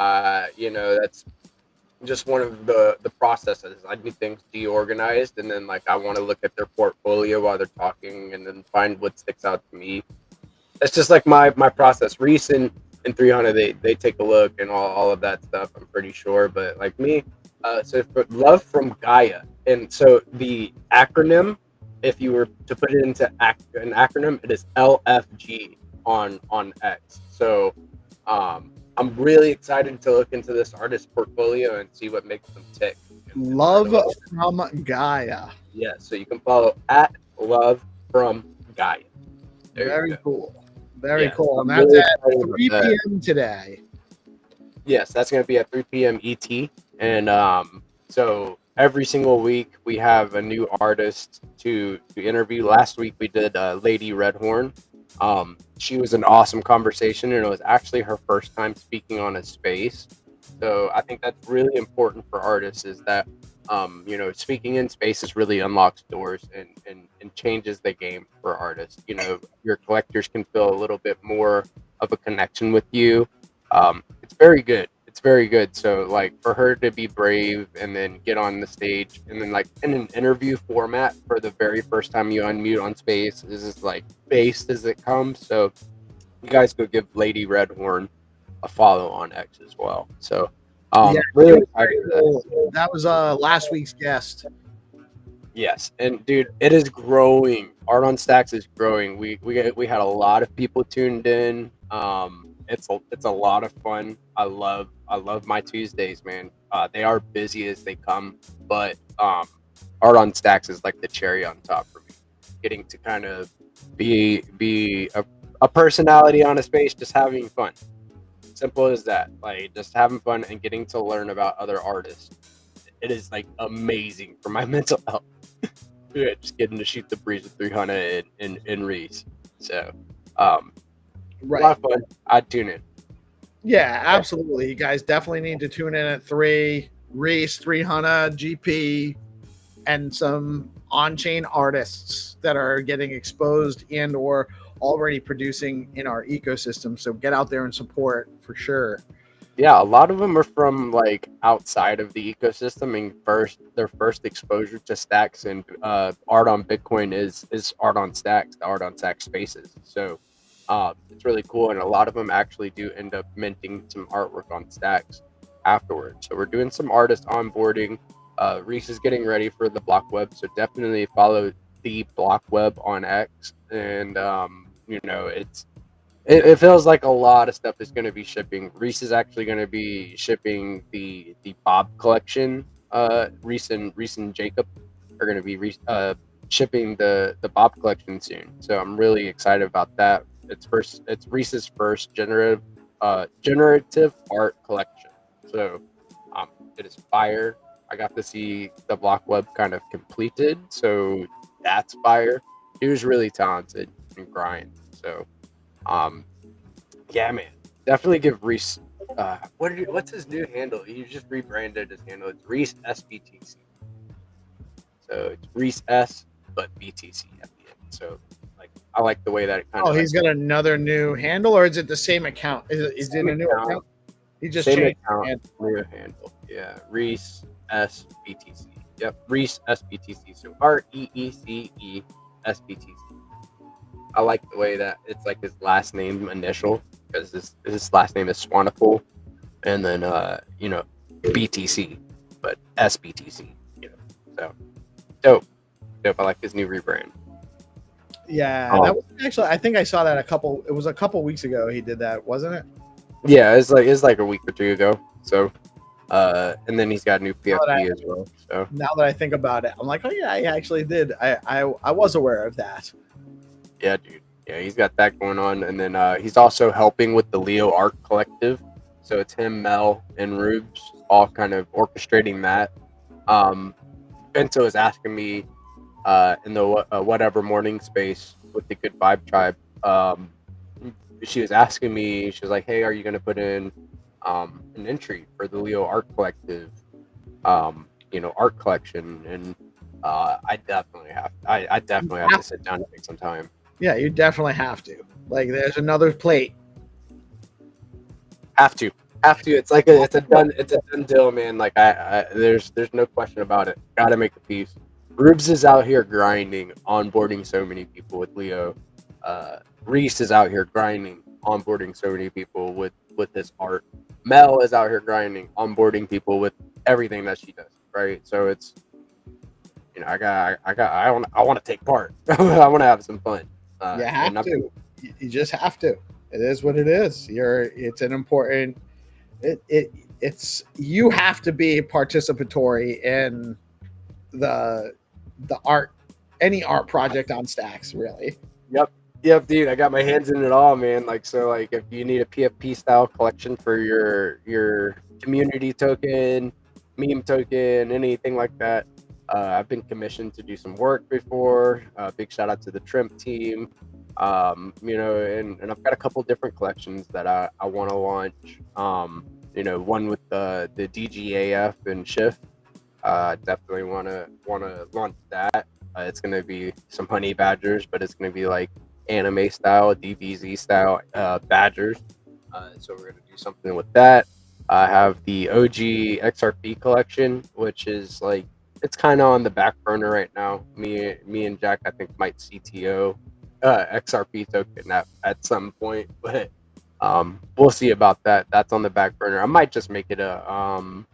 [SPEAKER 2] That's just one of the processes. I need things deorganized, and then like I want to look at their portfolio while they're talking, and then find what sticks out to me. That's just like my process. Reese and 300, they take a look and all of that stuff. I'm pretty sure, but like me, so for love from Gaia, and so the acronym, if you were to put it into an acronym, it is LFG on X. So I'm really excited to look into this artist portfolio and see what makes them tick.
[SPEAKER 1] Love from Gaia.
[SPEAKER 2] Yeah, so you can follow at Love from Gaia.
[SPEAKER 1] Very cool. Very cool. And
[SPEAKER 2] I'm
[SPEAKER 1] that's
[SPEAKER 2] really
[SPEAKER 1] at
[SPEAKER 2] excited
[SPEAKER 1] 3
[SPEAKER 2] about that.
[SPEAKER 1] p.m. today.
[SPEAKER 2] Yes, that's going to be at 3 p.m. ET. And so every single week we have a new artist to interview. Last week we did Lady Redhorn. She was an awesome conversation, and it was actually her first time speaking on a space. So I think that's really important for artists, is that speaking in spaces really unlocks doors and changes the game for artists. Your collectors can feel a little bit more of a connection with you. It's very good. It's very good. So like for her to be brave and then get on the stage and then like in an interview format for the very first time you unmute on space, is as like based as it comes. So you guys go give Lady Redhorn a follow on X as well. So really excited for that.
[SPEAKER 1] That was last week's guest.
[SPEAKER 2] Yes, and dude, it is growing. Art on Stacks is growing. We had a lot of people tuned in. It's a lot of fun. I love my Tuesdays, man. They are busy as they come, but Art on Stacks is like the cherry on top for me. Getting to kind of be a personality on a space, just having fun. Simple as that. Like just having fun and getting to learn about other artists. It is like amazing for my mental health. Yeah, just getting to shoot the breeze with 300 and Reese. So, a lot of fun. I'd tune in.
[SPEAKER 1] Yeah, absolutely. You guys definitely need to tune in at 3. Reese, 300, GP, and some on-chain artists that are getting exposed and or already producing in our ecosystem. So get out there and support for sure.
[SPEAKER 2] Yeah, a lot of them are from like outside of the ecosystem, and their first exposure to stacks and art on Bitcoin is art on stacks, the art on stacks spaces. So it's really cool, and a lot of them actually do end up minting some artwork on stacks afterwards. So we're doing some artist onboarding. Reese is getting ready for the block web, so definitely follow the block web on X, and it feels like a lot of stuff is going to be shipping. Reese is actually going to be shipping the Bob collection. Reese and Jacob are going to be shipping the Bob collection soon. So I'm really excited about that. It's Reese's first generative art collection. So it is fire. I got to see the block web kind of completed. So that's fire. He was really talented and grind. So yeah, man, definitely give Reese. What's his new handle? He just rebranded his handle. It's Reese SBTC. So it's Reese S, but BTC at the end. So like, I like the way that it kind of.
[SPEAKER 1] Oh, he's got another new handle, or is it the same account? Is it a new account? He just changed
[SPEAKER 2] new handle. Yeah, Reese SBTC. Yep, Reese SBTC. So REECE SBTC. I like the way that it's like his last name initial, because his last name is Swanepoel, and then BTC, but SBTC. So dope. I like his new rebrand.
[SPEAKER 1] Yeah, that was actually, I think I saw that it was a couple weeks ago he did that, wasn't it?
[SPEAKER 2] Yeah, it's like a week or two ago. So and then he's got a new PFP as well. So
[SPEAKER 1] now that I think about it, I'm like, oh yeah, I actually did. I was aware of that.
[SPEAKER 2] Yeah, dude. Yeah, he's got that going on. And then he's also helping with the Leo Art Collective. So it's him, Mel, and Rubes all kind of orchestrating that. Bento is asking me in the whatever morning space with the Good Vibe Tribe. She was asking me, she was like, hey, are you going to put in an entry for the Leo Art Collective, art collection? And I definitely have to sit down and take some time.
[SPEAKER 1] Yeah, you definitely have to. Like, there's another plate.
[SPEAKER 2] Have to. Have to. It's like it's a done deal, man. Like there's no question about it. Gotta make the piece. Rubes is out here grinding, onboarding so many people with Leo. Reese is out here grinding, onboarding so many people with his art. Mel is out here grinding, onboarding people with everything that she does. Right. So it's, I want to take part. I want to have some fun.
[SPEAKER 1] You
[SPEAKER 2] And
[SPEAKER 1] have
[SPEAKER 2] I'm
[SPEAKER 1] to. You just have to. It is what it is. It's an important. It's you have to be participatory in the art, any art project on Stacks, really.
[SPEAKER 2] Yep. Yep, dude. I got my hands in it all, man. Like, so, like, if you need a PFP style collection for your community token, meme token, anything like that, I've been commissioned to do some work before. Big shout out to the Trimp team. And I've got a couple different collections that I want to launch. One with the DGAF and Shift. Definitely wanna launch that. It's gonna be some honey badgers, but it's gonna be like anime style, DBZ style badgers. So we're gonna do something with that. I have the OG XRP collection, which is like, it's kind of on the back burner right now. Me and Jack, I think, might CTO XRP token at some point, but we'll see about that. That's on the back burner. I might just make it a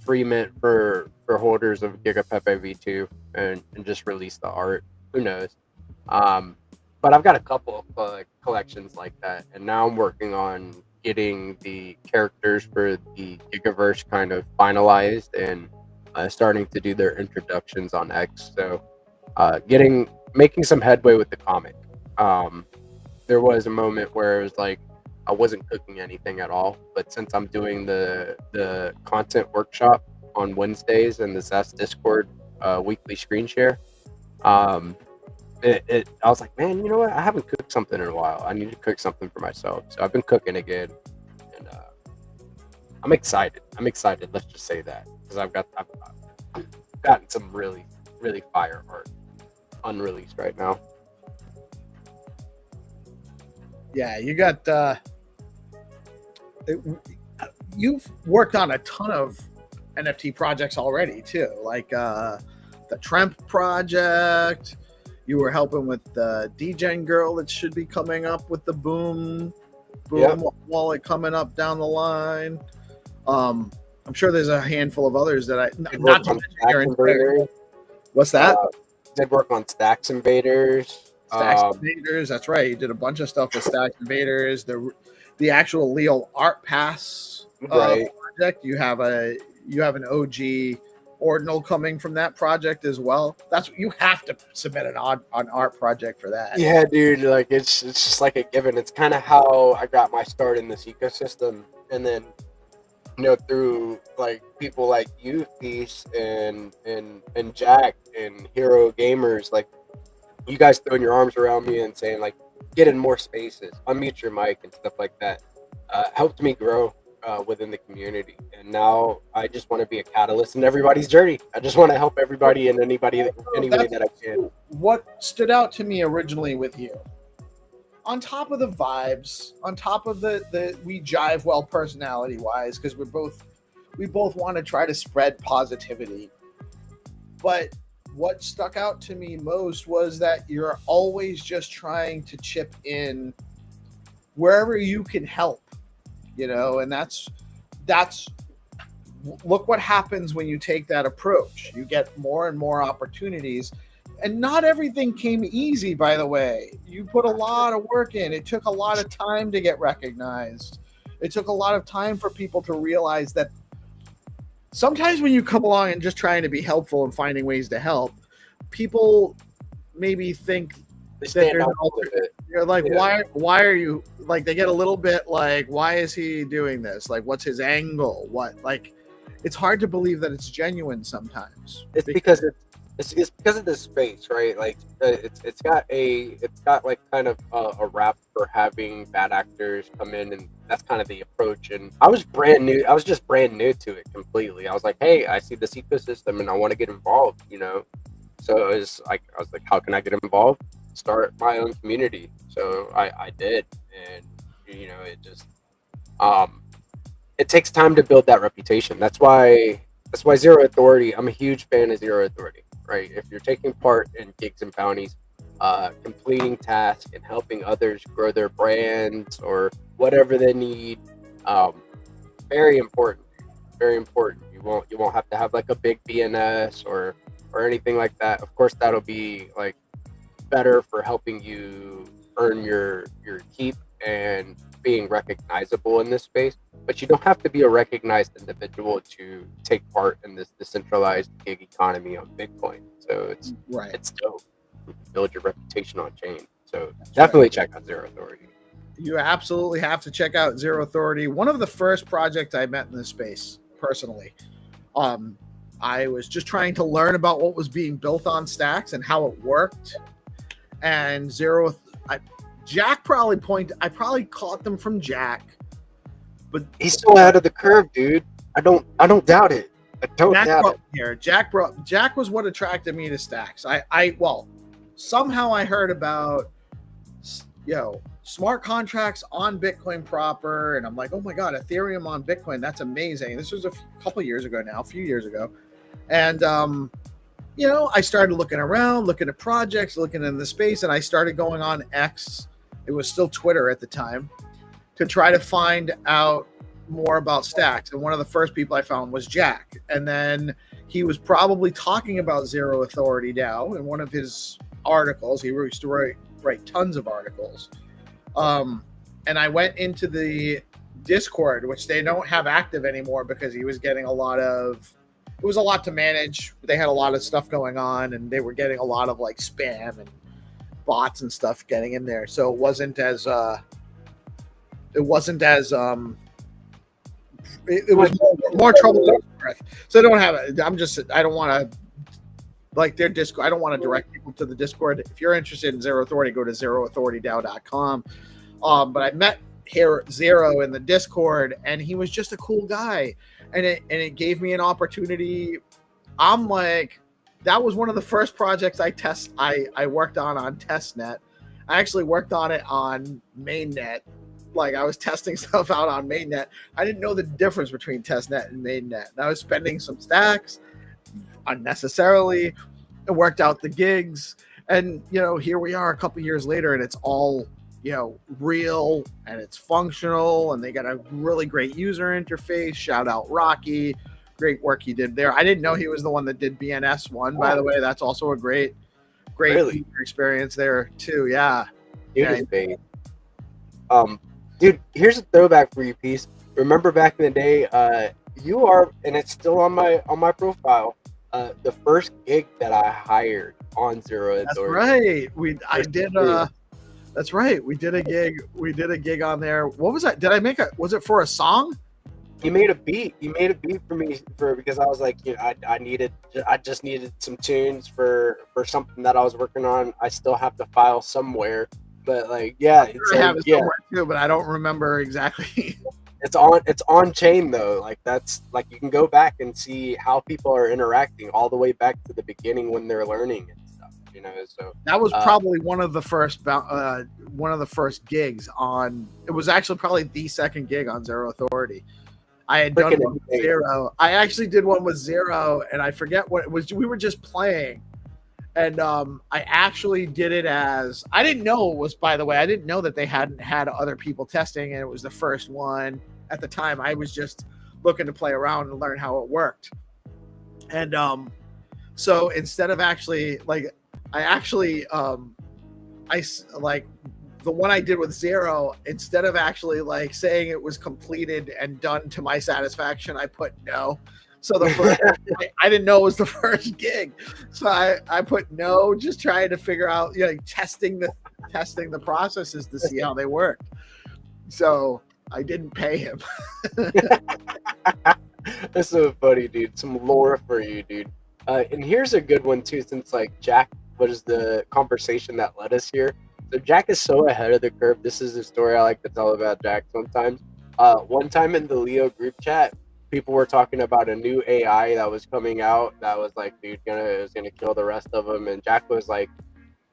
[SPEAKER 2] free mint for holders of GigaPepe V2 and just release the art. Who knows? But I've got a couple of collections like that, and now I'm working on getting the characters for the Gigaverse kind of finalized and starting to do their introductions on X. So making some headway with the comic. There was a moment where it was like I wasn't cooking anything at all, but since I'm doing the content workshop on Wednesdays and the Zest Discord weekly screen share, I was like, man, you know what? I haven't cooked something in a while. I need to cook something for myself. So I've been cooking again, and I'm excited. Let's just say that, because I've gotten some really, really fire art unreleased right now.
[SPEAKER 1] Yeah, you got. You've worked on a ton of NFT projects already too, like the Trump project. You were helping with the DGen girl that should be coming up with the boom
[SPEAKER 2] Yep.
[SPEAKER 1] wallet coming up down the line. I'm sure there's a handful of others that
[SPEAKER 2] Did
[SPEAKER 1] not
[SPEAKER 2] work
[SPEAKER 1] to
[SPEAKER 2] on
[SPEAKER 1] mention
[SPEAKER 2] Stacks
[SPEAKER 1] your
[SPEAKER 2] Invaders.
[SPEAKER 1] What's that?
[SPEAKER 2] Did work on Stacks Invaders.
[SPEAKER 1] Stacks Invaders. That's right. You did a bunch of stuff with Stacks Invaders. The actual Leo Art Pass
[SPEAKER 2] Right.
[SPEAKER 1] project. You have an OG ordinal coming from that project as well. That's you have to submit an art project for that.
[SPEAKER 2] Yeah, dude. Like it's just like a given. It's kind of how I got my start in this ecosystem, and then through like people like you, Peace, and Jack and Hero Gamers, like you guys throwing your arms around me and saying like, get in more spaces, unmute your mic and stuff like that, helped me grow within the community. And now I just want to be a catalyst in everybody's journey. I just want to help everybody in any way that I can.
[SPEAKER 1] What stood out to me originally with you, on top of the vibes, on top of the we jive well personality wise, because we both want to try to spread positivity, but what stuck out to me most was that you're always just trying to chip in wherever you can help, and that's look what happens when you take that approach. You get more and more opportunities, and not everything came easy, by the way. You put a lot of work in. It took a lot of time to get recognized. It took a lot of time for people to realize that sometimes when you come along and just trying to be helpful and finding ways to help, people maybe think that you're like, why are you, like, they get a little bit like, why is he doing this? Like, what's his angle? It's hard to believe that it's genuine sometimes.
[SPEAKER 2] It's because it's because of this space, right? Like it's got like kind of a rap for having bad actors come in, and that's kind of the approach. And I was just brand new to it completely. I was like, hey, I see this ecosystem and I want to get involved, So I was like, how can I get involved? Start my own community. So I did, and it just It takes time to build that reputation. That's why zero authority. I'm a huge fan of zero authority. Right? If you're taking part in gigs and bounties, completing tasks and helping others grow their brands or whatever they need, very important. Very important. You won't have to have like a big BNS or anything like that. Of course, that'll be like better for helping you earn your keep and being recognizable in this space. But you don't have to be a recognized individual to take part in this decentralized gig economy on Bitcoin. So it's dope. Build your reputation on chain. So definitely check out Zero Authority.
[SPEAKER 1] You absolutely have to check out Zero Authority. One of the first projects I met in this space personally. I was just trying to learn about what was being built on Stacks and how it worked. And Jack I probably caught them from Jack, but
[SPEAKER 2] he's so ahead of the curve, dude. I don't doubt it. I don't doubt it.
[SPEAKER 1] Here, Jack was what attracted me to Stacks. Somehow I heard about, smart contracts on Bitcoin proper, and I'm like, oh my god, Ethereum on Bitcoin, that's amazing. This was a few years ago, and I started looking around, looking at projects, looking in the space, and I started going on X. It was still Twitter at the time, to try to find out more about Stacks. And one of the first people I found was Jack. And then he was probably talking about Zero Authority now in one of his articles. He used to write tons of articles. And I went into the Discord, which they don't have active anymore because he was getting it was a lot to manage. They had a lot of stuff going on, and they were getting a lot of like spam and bots and stuff getting in there. So it wasn't as it was more trouble than Earth. So I don't have it. I don't want to like their Discord. I don't want to direct people to the Discord. If you're interested in Zero Authority, go to zeroauthority.com. But I met Zero in the Discord, and he was just a cool guy, and it gave me an opportunity. I'm like, that was one of the first projects I worked on testnet. I actually worked on it on mainnet. Like, I was testing stuff out on mainnet. I didn't know the difference between testnet and mainnet. And I was spending some stacks unnecessarily. It worked out the gigs. And, here we are a couple years later, and it's all, real, and it's functional, and they got a really great user interface. Shout out Rocky. Great work he did there. I didn't know he was the one that did BNS one, by the way. That's also a great user experience there too. Yeah.
[SPEAKER 2] Dude, here's a throwback for you, Peace. Remember back in the day, you are, and it's still on my profile, the first gig that I hired on Zero Authority.
[SPEAKER 1] That's right. That's right. We did a gig on there. What was that? Was it for a song?
[SPEAKER 2] You made a beat for me because I was like, I just needed some tunes for something that I was working on. I still have the file somewhere, but like, yeah,
[SPEAKER 1] I have it somewhere too, but I don't remember exactly.
[SPEAKER 2] It's on chain though. Like, that's like, you can go back and see how people are interacting all the way back to the beginning when they're learning and stuff. So
[SPEAKER 1] that was probably one of the first gigs on. It was actually probably the second gig on Zero Authority. I had done one with Zero. I actually did one with Zero, and I forget what it was. We were just playing, and I actually did it as, I didn't know it was, by the way, I didn't know that they hadn't had other people testing, and it was the first one at the time. I was just looking to play around and learn how it worked. And so instead of actually, like, the one I did with Zero, instead of actually like saying it was completed and done to my satisfaction, I put no. So the first, I didn't know it was the first gig, so I put no, just trying to figure out, testing the processes to see how they work. So I didn't pay him.
[SPEAKER 2] That's so funny, dude. Some lore for you, dude. And here's a good one too, since like Jack was the conversation that led us here. So Jack is so ahead of the curve. This is a story I like to tell about Jack sometimes. One time in the Leo group chat, people were talking about a new AI that was coming out that was like, dude, it was gonna kill the rest of them. And Jack was like,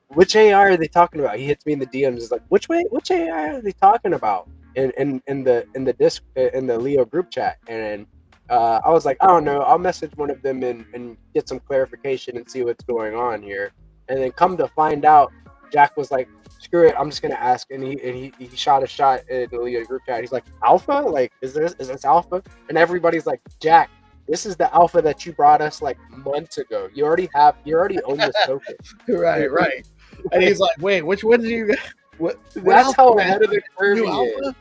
[SPEAKER 2] which AI are they talking about? He hits me in the DMs. He's like, which AI are they talking about? in the Leo group chat, and I was like, I don't know, I'll message one of them and get some clarification and see what's going on here. And then come to find out, Jack was like, screw it, I'm just gonna ask, and he shot a shot in the Leo group chat. He's like, alpha, like is this alpha? And everybody's like, Jack, this is the alpha that you brought us like months ago. You already own this token.
[SPEAKER 1] Right. And he's like, wait, which one did you? What
[SPEAKER 2] That's how ahead of the curve
[SPEAKER 1] New
[SPEAKER 2] he
[SPEAKER 1] alpha?
[SPEAKER 2] is.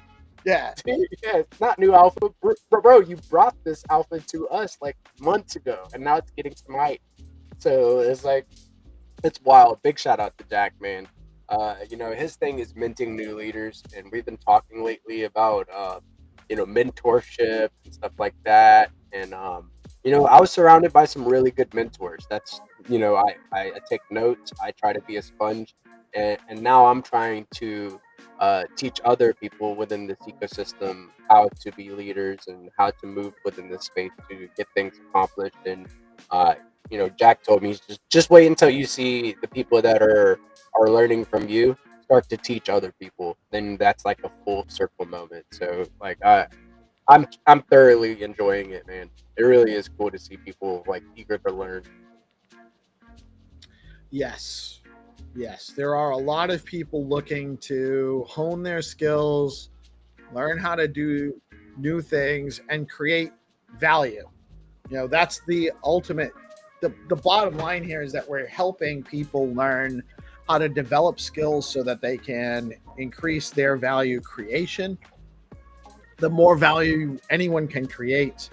[SPEAKER 1] Yeah.
[SPEAKER 2] Yeah, it's not new alpha, bro. You brought this alpha to us like months ago, and now it's getting some hype. So it's like, it's wild. Big shout out to Jack, man. His thing is minting new leaders, and we've been talking lately about mentorship and stuff like that. And I was surrounded by some really good mentors. That's I take notes. I try to be a sponge, and now I'm trying to teach other people within this ecosystem how to be leaders and how to move within this space to get things accomplished. And Jack told me, just wait until you see the people that are learning from you start to teach other people. Then that's like a full circle moment. So like I'm thoroughly enjoying it, man. It really is cool to see people like eager to learn.
[SPEAKER 1] Yes. There are a lot of people looking to hone their skills, learn how to do new things, and create value. That's the ultimate. The bottom line here is that we're helping people learn how to develop skills so that they can increase their value creation. The more value anyone can create,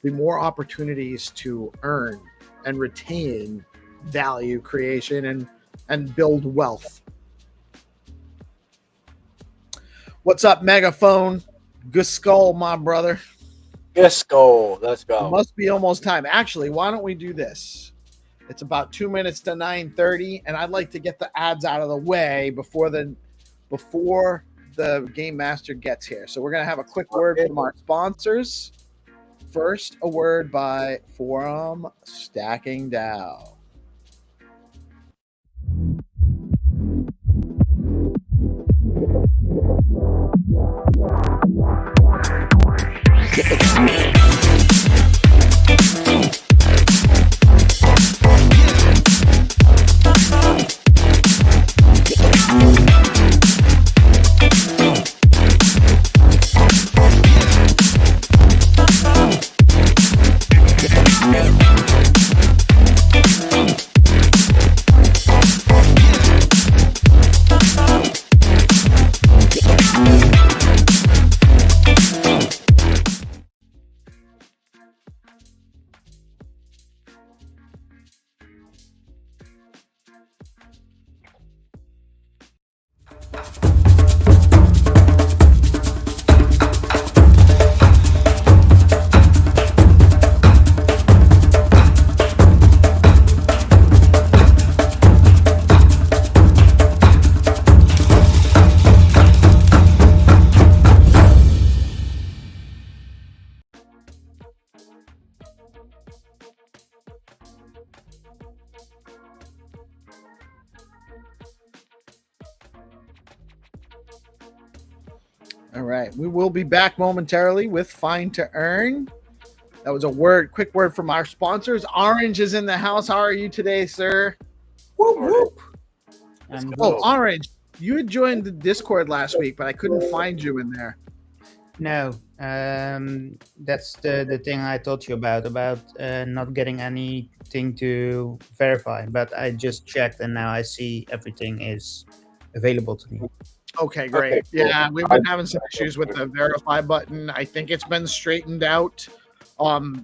[SPEAKER 1] the more opportunities to earn and retain value creation and build wealth. What's up, Megaphone? Good skull, my brother.
[SPEAKER 2] Let's go.
[SPEAKER 1] It must be almost time. Actually, why don't we do this? It's about 2 minutes to 9:30, and I'd like to get the ads out of the way before the Game Master gets here. So we're gonna have a quick word from our sponsors. First, a word from Stacking DAO. All right. We will be back momentarily with Find2Earn. That was a quick word from our sponsors. Orange is in the house. How are you today, sir?
[SPEAKER 3] Whoop, whoop.
[SPEAKER 1] Orange, you had joined the Discord last week, but I couldn't find you in there.
[SPEAKER 3] No, that's the thing I told you about not getting anything to verify. But I just checked, and now I see everything is available to me.
[SPEAKER 1] Okay, great. Okay, cool. Yeah, we've been having some issues with the verify button. I think it's been straightened out.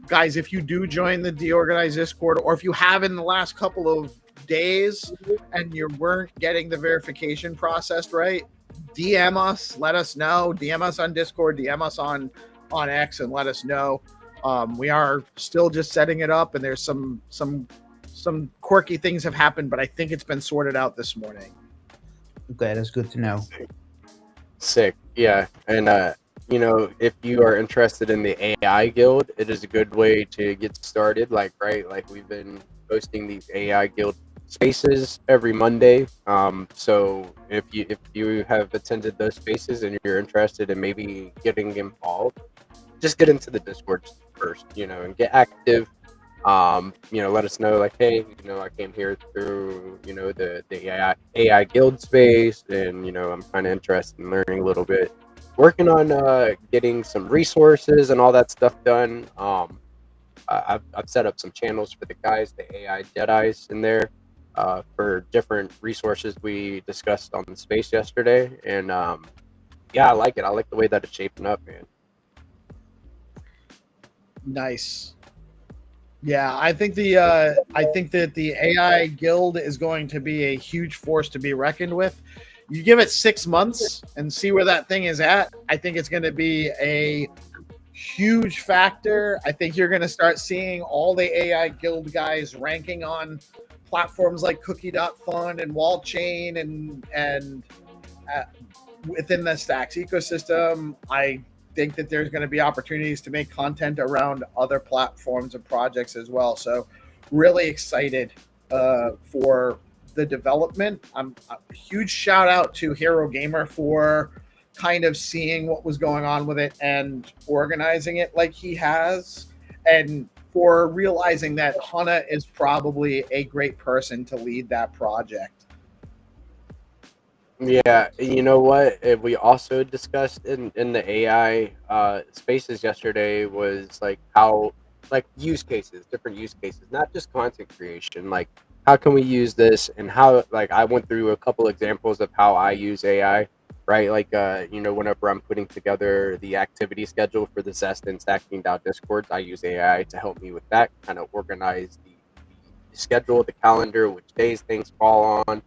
[SPEAKER 1] Guys, if you do join the deorganized Discord, or if you have in the last couple of days and you weren't getting the verification processed right, DM us, let us know. DM us on Discord, DM us on X, and let us know. We are still just setting it up, and there's some quirky things have happened, but I think it's been sorted out this morning.
[SPEAKER 3] Okay, that's good to know.
[SPEAKER 2] Sick. Yeah. And if you are interested in the AI guild, it is a good way to get started. Like we've been hosting these AI guild spaces every Monday. So if you have attended those spaces and you're interested in maybe getting involved, just get into the Discord first, and get active. Let us know, like, hey, I came here through, the AI guild space, and I'm kind of interested in learning a little bit, working on getting some resources and all that stuff done. I've set up some channels for the guys, the AI Jedi's in there, for different resources we discussed on the space yesterday, and yeah, I like it. I like the way that it's shaping up, man.
[SPEAKER 1] Nice. Yeah, I think that the AI guild is going to be a huge force to be reckoned with. You give it 6 months and see where that thing is at. I think it's going to be a huge factor. I think you're going to start seeing all the AI guild guys ranking on platforms like Cookie.fun and Wallchain and within the Stacks ecosystem. I think that there's going to be opportunities to make content around other platforms and projects as well. So really excited for the development. A huge shout out to Hero Gamer for kind of seeing what was going on with it and organizing it like he has, and for realizing that Hana is probably a great person to lead that project.
[SPEAKER 2] Yeah, you know what? We also discussed in the AI spaces yesterday was like how, like, use cases, different use cases, not just content creation. Like, how can we use this, and how, like, I went through a couple examples of how I use AI, right? Like, whenever I'm putting together the activity schedule for the Zest and Stacking Down Discords, I use AI to help me with that, kind of organize the schedule, the calendar, which days things fall on.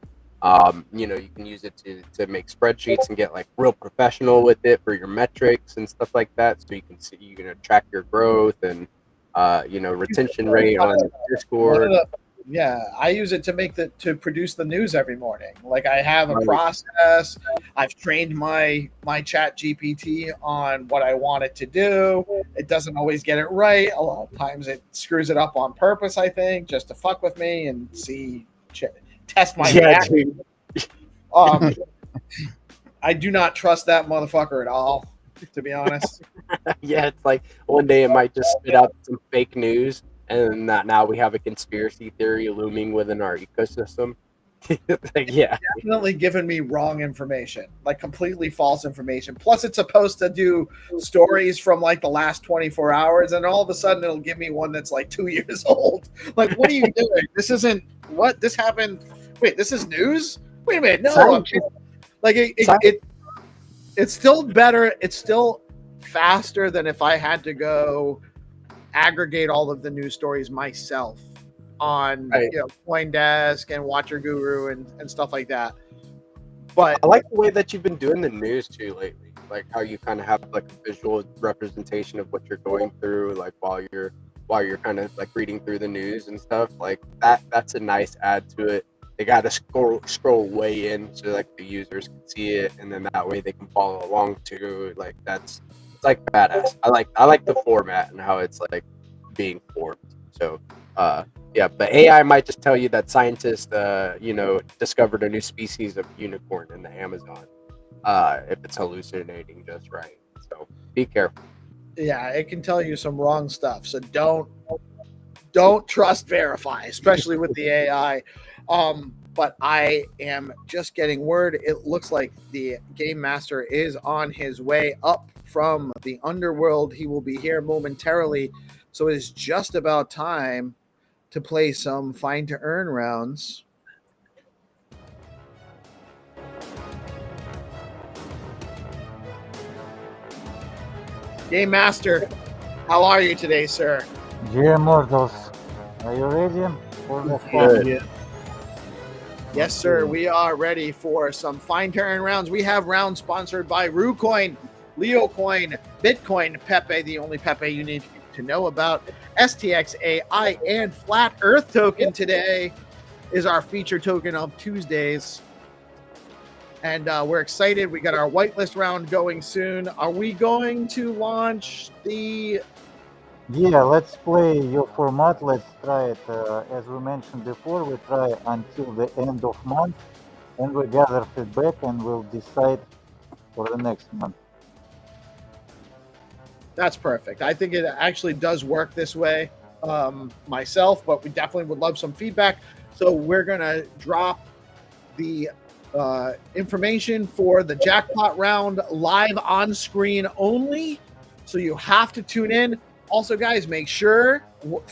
[SPEAKER 2] You can use it to make spreadsheets and get like real professional with it for your metrics and stuff like that. So you can see, track your growth and retention rate on Discord.
[SPEAKER 1] Yeah, I use it to produce the news every morning. Like, I have a
[SPEAKER 2] Right.
[SPEAKER 1] process. I've trained my chat GPT on what I want it to do. It doesn't always get it right. A lot of times it screws it up on purpose, I think, just to fuck with me and test my reaction. I do not trust that motherfucker at all, to be honest.
[SPEAKER 2] Yeah, it's like one day it might just spit out some fake news, and that now we have a conspiracy theory looming within our ecosystem. Like, yeah,
[SPEAKER 1] Definitely given me wrong information, like completely false information. Plus, it's supposed to do stories from like the last 24 hours, and all of a sudden it'll give me one that's like 2 years old. Like, what are you doing? This isn't what this happened. Wait, this is news? Wait a minute. No, like it's still better. It's still faster than if I had to go aggregate all of the news stories myself on
[SPEAKER 2] Right.
[SPEAKER 1] CoinDesk and Watcher Guru and stuff like that. But
[SPEAKER 2] I like the way that you've been doing the news too lately. Like how you kind of have like a visual representation of what you're going through, like while you're kind of like reading through the news and stuff. Like that's a nice add to it. They got to scroll way in so like the users can see it, and then that way they can follow along too. Like it's like badass. I like the format and how it's like being formed. So yeah, but AI might just tell you that scientists discovered a new species of unicorn in the Amazon, if it's hallucinating just right. So be careful.
[SPEAKER 1] yeah, it can tell you some wrong stuff. So don't trust verify, especially with the AI. But I am just getting word. It looks like the game master is on his way up from the underworld. He will be here momentarily. So it is just about time to play some Find2Earn rounds. Game master, how are you today, sir?
[SPEAKER 4] Yeah, mortals. Are you ready for the
[SPEAKER 2] Good.
[SPEAKER 1] Yes, sir. We are ready for some Find2Earn rounds. We have rounds sponsored by RuCoin, LeoCoin, Bitcoin, Pepe, the only Pepe you need to know about, STXAI, and FlatEarth token today is our feature token of Tuesdays. And we're excited. We got our whitelist round going soon. Are we going to launch the
[SPEAKER 4] Yeah, let's play your format. Let's try it. As we mentioned before, we try until the end of month, and we gather feedback, and we'll decide for the next month.
[SPEAKER 1] That's perfect. I think it actually does work this way myself, but we definitely would love some feedback. So we're going to drop the information for the jackpot round live on screen only. So you have to tune in. Also, guys, make sure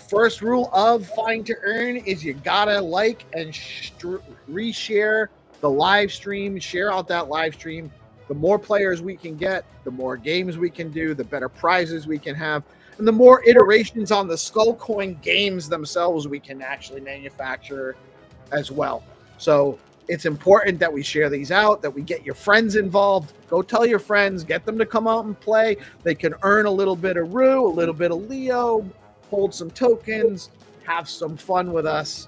[SPEAKER 1] first rule of Find2Earn is you gotta like and reshare the live stream. Share out that live stream. The more players we can get, the more games we can do, the better prizes we can have, and the more iterations on the Skull Coin games themselves we can actually manufacture as well. So it's important that we share these out, that we get your friends involved. Go tell your friends, get them to come out and play. They can earn a little bit of Rue, a little bit of Leo, hold some tokens, have some fun with us.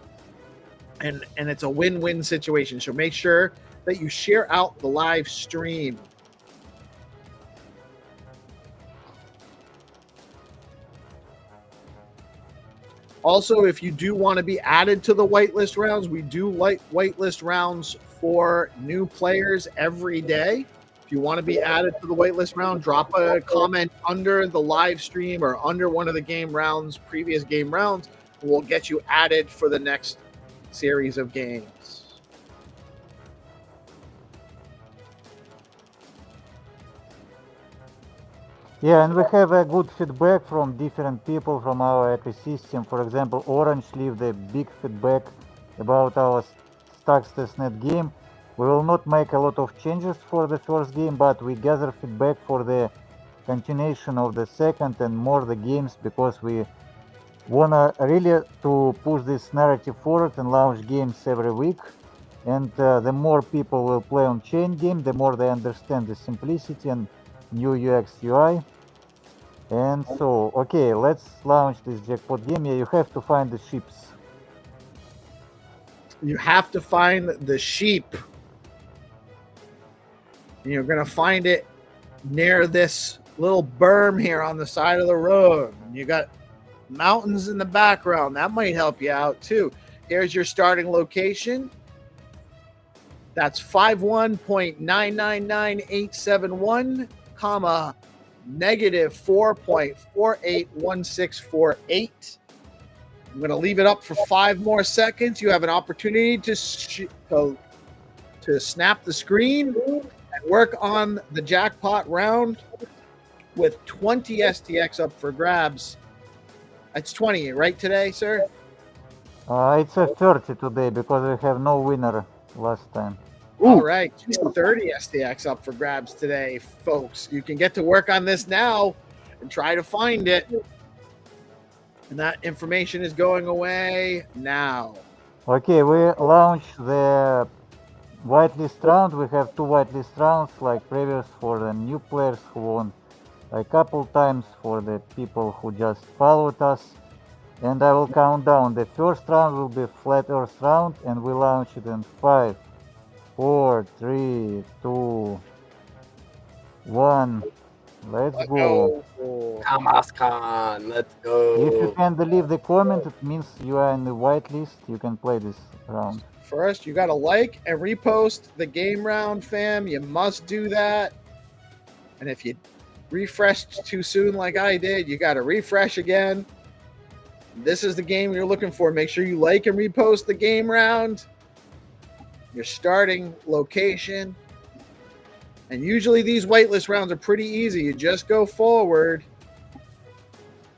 [SPEAKER 1] And it's a win-win situation. So make sure that you share out the live stream. Also, if you do want to be added to the whitelist rounds, we do whitelist rounds for new players every day. If you want to be added to the whitelist round, drop a comment under the live stream or under one of the game rounds, previous game rounds, and we'll get you added for the next series of games.
[SPEAKER 4] Yeah, and we have a good feedback from different people from our ecosystem. For example, Orange leave a big feedback about our Stacks testnet game. We will not make a lot of changes for the first game, but we gather feedback for the continuation of the second and more the games, because we wanna really to push this narrative forward and launch games every week. And the more people will play on chain game, the more they understand the simplicity and new UX UI. And so, okay, let's launch this jackpot game. Yeah, you have to find the ships.
[SPEAKER 1] You have to find the sheep. You're going to find it near this little berm here on the side of the road. You got mountains in the background. That might help you out too. Here's your starting location. That's 51.999871, comma, negative 4.481648. I'm going to leave it up for 5 more seconds. You have an opportunity to snap the screen and work on the jackpot round with 20 STX up for grabs. It's 20, right, today, sir?
[SPEAKER 4] It's a 30 today because we have no winner last time.
[SPEAKER 1] All right, 30 STX up for grabs today, folks. You can get to work on this now and try to find it. And that information is going away now.
[SPEAKER 4] Okay, we launch the whitelist round. We have 2 whitelist rounds like previous for the new players who won a couple times, for the people who just followed us. And I will count down. The first round will be FlatEarth round, and we launch it in 5, 4, 3, 2, 1. Let's go.
[SPEAKER 2] Kamaskan, let's
[SPEAKER 4] If you
[SPEAKER 2] go.
[SPEAKER 4] can leave the comment, it means you are in the whitelist. You can play this round.
[SPEAKER 1] First, you got to like and repost the game round, fam. You must do that. And if you refreshed too soon like I did, you got to refresh again. This is the game you're looking for. Make sure you like and repost the game round, your starting location. And usually these whitelist rounds are pretty easy. You just go forward.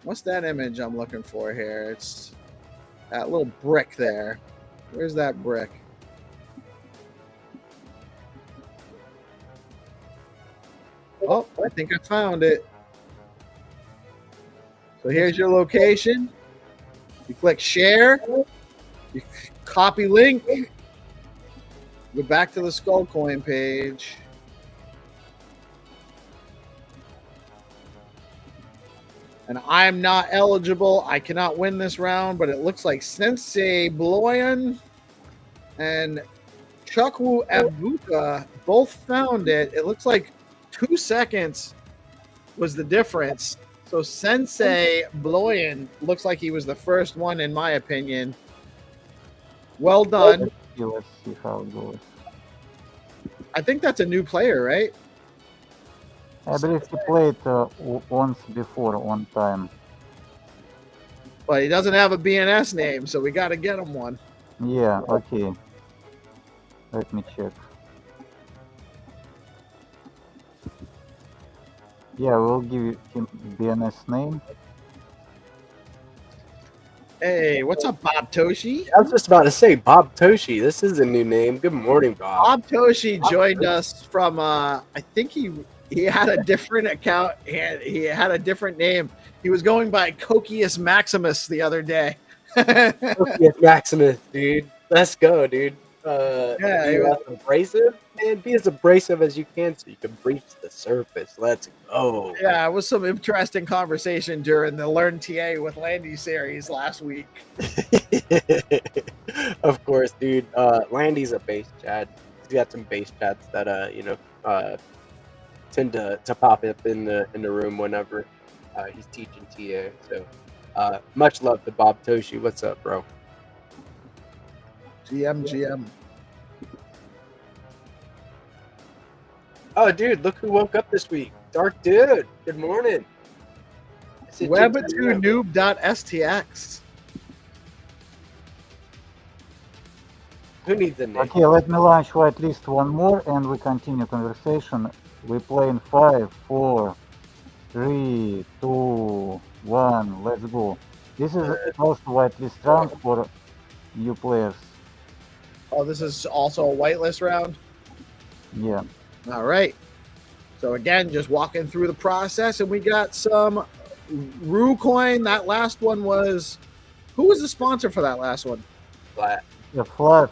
[SPEAKER 1] What's that image I'm looking for here? It's that little brick there. Where's that brick? Oh, I think I found it. So here's your location. You click share. You copy link. Go back to the Skull Coin page. And I'm not eligible. I cannot win this round, but it looks like Sensei Bloyan and Chukwu Abuka both found it. It looks like 2 seconds was the difference. So Sensei Bloyan looks like he was the first one, in my opinion. Well done.
[SPEAKER 4] Let's see how it goes.
[SPEAKER 1] I think that's a new player, right?
[SPEAKER 4] I believe he played once before, one time.
[SPEAKER 1] But he doesn't have a BNS name, so we got to get him one.
[SPEAKER 4] Yeah, okay. Let me check. Yeah, we'll give him BNS name.
[SPEAKER 1] Hey, what's up, Bob Toshi?
[SPEAKER 2] I was just about to say Bob Toshi. This is a new name. Good morning, Bob.
[SPEAKER 1] Bob Toshi joined us from I think he had a different account. He had a different name. He was going by Cokius Maximus the other day.
[SPEAKER 2] Yes, Maximus, dude. Let's go, dude.
[SPEAKER 1] Yeah,
[SPEAKER 2] be
[SPEAKER 1] it was-
[SPEAKER 2] less abrasive, and be as abrasive as you can so you can breach the surface. Let's go.
[SPEAKER 1] Yeah, it was some interesting conversation during the Learn TA with Landy series last week.
[SPEAKER 2] Of course, dude. Landy's a base chat. He's got some base chats that tend to pop up in the room whenever he's teaching TA. So much love to Bob Toshi. What's up, bro?
[SPEAKER 1] GM.
[SPEAKER 2] Oh, dude, look who woke up this week. Dark Dude. Good morning.
[SPEAKER 1] Web2noob.stx.
[SPEAKER 2] Who needs a name?
[SPEAKER 4] Okay, let me launch whitelist one more and we continue conversation. We play in 5, 4, 3, 2, 1. Let's go. This is first whitelist round for new players.
[SPEAKER 1] Oh, this is also a whitelist round?
[SPEAKER 4] Yeah.
[SPEAKER 1] All right. So again, just walking through the process, and we got some Rue coin. That last one was, who was the sponsor for that last one?
[SPEAKER 2] Flat.
[SPEAKER 4] The flat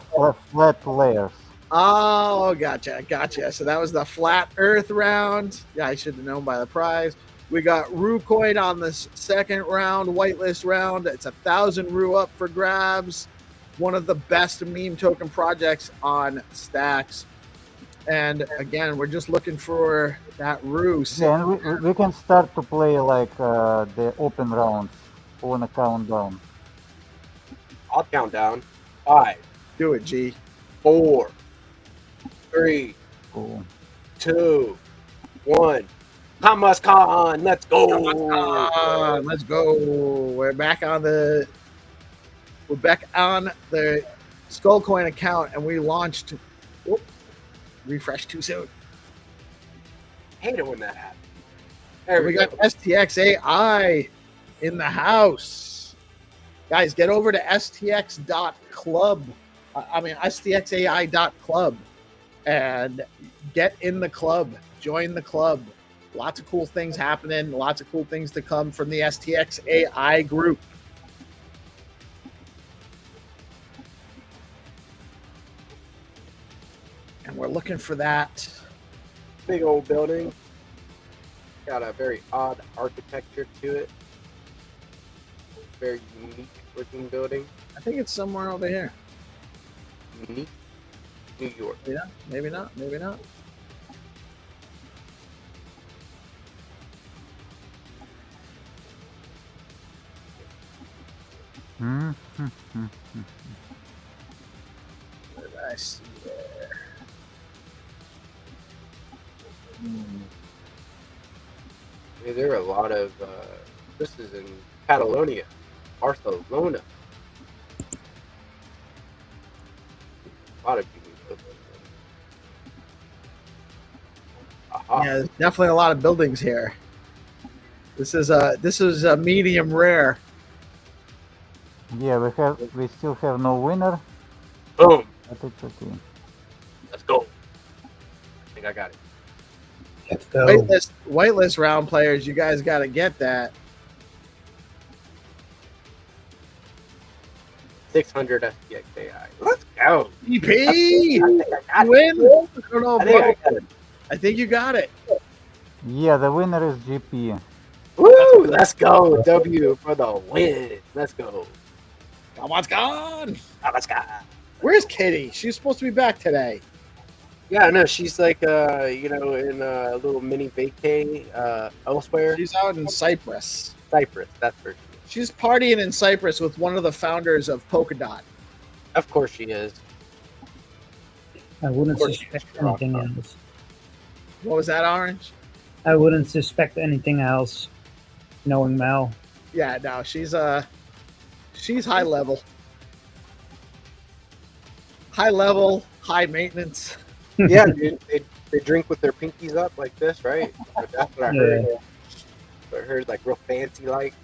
[SPEAKER 4] layers.
[SPEAKER 1] Oh, gotcha. So that was the FlatEarth round. Yeah, I should have known by the prize. We got Rue coin on this second round, whitelist round. It's 1,000 Rue up for grabs. One of the best meme token projects on Stacks. And again, we're just looking for that Rue.
[SPEAKER 4] Yeah, and we can start to play like the open rounds on a countdown.
[SPEAKER 2] I'll count down. 5,
[SPEAKER 1] Do it, G.
[SPEAKER 2] 4, 3,
[SPEAKER 4] Cool.
[SPEAKER 2] 2, 1. Hamas Khan, let's go.
[SPEAKER 1] Let's go. We're back on the Skullcoin account, and we launched. Whoop, refresh too soon.
[SPEAKER 2] Hate it when that happens. There
[SPEAKER 1] We got STX AI in the house. Guys, get over to stx.club. stxai.club and get in the club. Join the club. Lots of cool things happening. Lots of cool things to come from the STX AI group. And we're looking for that.
[SPEAKER 2] Big old building. Got a very odd architecture to it. Very unique looking building.
[SPEAKER 1] I think it's somewhere over here.
[SPEAKER 2] Unique. New York.
[SPEAKER 1] Yeah, maybe not. What did I see there?
[SPEAKER 2] Yeah, there are a lot of. This is in Catalonia, Barcelona. A lot of people. Aha.
[SPEAKER 1] Yeah, there's definitely a lot of buildings here. This is a medium rare.
[SPEAKER 4] Yeah, we still have no winner,
[SPEAKER 2] Boom.
[SPEAKER 4] but it's okay.
[SPEAKER 2] Let's go. I think I got it.
[SPEAKER 3] Let's go.
[SPEAKER 1] Whitelist round players, you guys got to get that.
[SPEAKER 2] 600 SPX AI. Let's go.
[SPEAKER 1] EP
[SPEAKER 2] I
[SPEAKER 1] win. I don't know,
[SPEAKER 2] think I
[SPEAKER 1] bro.
[SPEAKER 2] got it.
[SPEAKER 1] I think you got it.
[SPEAKER 4] Yeah, the winner is GP.
[SPEAKER 2] Woo! Let's go. W for the win. Let's go.
[SPEAKER 1] Come on, gone.
[SPEAKER 2] Let's go.
[SPEAKER 1] Where's Kitty? She's supposed to be back today.
[SPEAKER 2] Yeah, no, she's like, you know, in a little mini vacay elsewhere.
[SPEAKER 1] She's out in Cyprus.
[SPEAKER 2] Cyprus, that's where she is.
[SPEAKER 1] She's partying in Cyprus with one of the founders of Polkadot.
[SPEAKER 2] Of course she is.
[SPEAKER 3] I wouldn't
[SPEAKER 2] Of course she
[SPEAKER 3] suspect
[SPEAKER 2] is, Rock.
[SPEAKER 3] anything else.
[SPEAKER 1] What was that, Orange?
[SPEAKER 3] I wouldn't suspect anything else, knowing Mel.
[SPEAKER 1] Yeah, no, she's high level. High level, high maintenance.
[SPEAKER 2] Yeah, dude, they drink with their pinkies up like this, right? That's what I heard. I heard like real fancy like.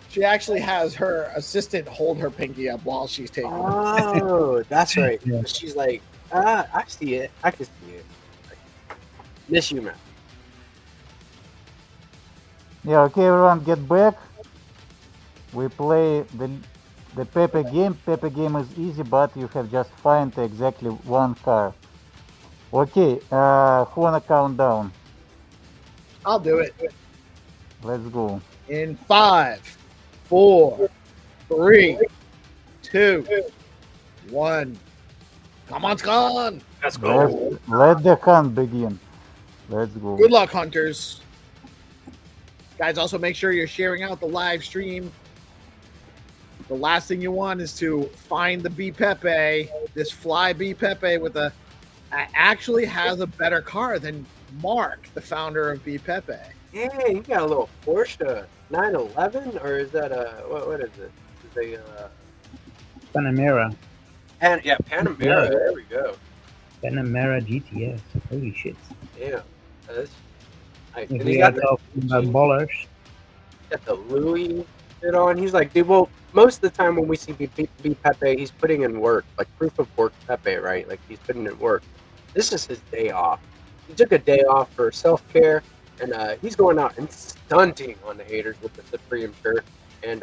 [SPEAKER 1] She actually has her assistant hold her pinky up while she's taking it.
[SPEAKER 2] Oh, that's right.
[SPEAKER 3] Yeah.
[SPEAKER 2] She's like, I see it. I can see it. Miss you, man.
[SPEAKER 4] Yeah, okay, everyone, get back. We play the Pepe game. Pepe game is easy, but you have just find exactly one car. Okay, who wanna count down?
[SPEAKER 1] I'll do it.
[SPEAKER 4] Let's go.
[SPEAKER 1] In 5, 4, 3, 2, 1. Come on, Scon.
[SPEAKER 2] Let's
[SPEAKER 4] Let the hunt begin. Let's go.
[SPEAKER 1] Good luck, hunters. Guys, also make sure you're sharing out the live stream. The last thing you want is to find the B Pepe, this fly B Pepe with actually has a better car than Mark, the founder of B Pepe.
[SPEAKER 2] Yeah, you got a little Porsche 911, or is that a what is it? Is a
[SPEAKER 3] Panamera.
[SPEAKER 2] Panamera. There we go.
[SPEAKER 3] Panamera GTS. Holy shit.
[SPEAKER 2] Yeah, that's nice.
[SPEAKER 3] If
[SPEAKER 2] And
[SPEAKER 3] we
[SPEAKER 2] he's
[SPEAKER 3] are
[SPEAKER 2] got
[SPEAKER 3] talking about ballers.
[SPEAKER 2] the Louis shit on. He's like, dude. Well, most of the time when we see B Pepe, he's putting in work, like proof of work Pepe, right? Like he's putting in work. This is his day off. He took a day off for self-care, and he's going out and stunting on the haters with the Supreme shirt. And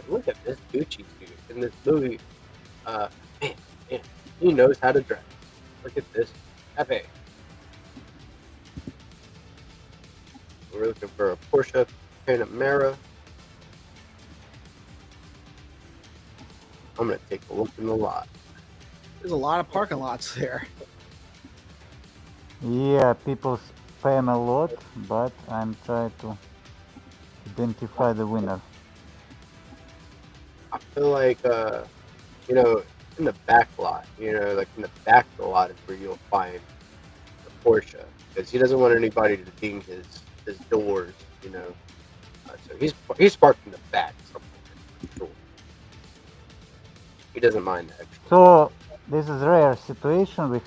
[SPEAKER 2] look at this Gucci dude and this Louis. Man, he knows how to dress. Look at this Pepe. We're looking for a Porsche Panamera. I'm gonna take a look in the lot.
[SPEAKER 1] There's a lot of parking lots there.
[SPEAKER 4] Yeah, people spam a lot, but I'm trying to identify the winner.
[SPEAKER 2] I feel like you know, in the back lot, you know, like in the back of the lot is where you'll find the Porsche, because he doesn't want anybody to ding his doors, you know. So he's parked in the back somewhere. He doesn't mind that.
[SPEAKER 4] So this is rare situation. We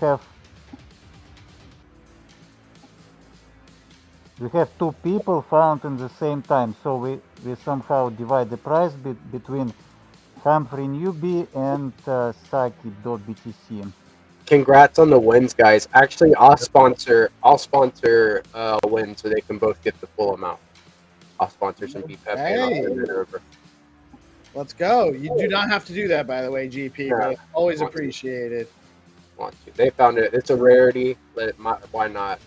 [SPEAKER 4] have two people found in the same time. So we somehow divide the price between Humphrey Newbie and Saki.BTC.
[SPEAKER 2] Congrats on the wins, guys. Actually, I'll sponsor a win so they can both get the full amount. I'll sponsor some beef Pepe and I'll send it over.
[SPEAKER 1] Let's go. You do not have to do that, by the way, GP.
[SPEAKER 2] No,
[SPEAKER 1] but always
[SPEAKER 2] want to.
[SPEAKER 1] appreciated.
[SPEAKER 2] Want to. They found it. It's a rarity. Why not?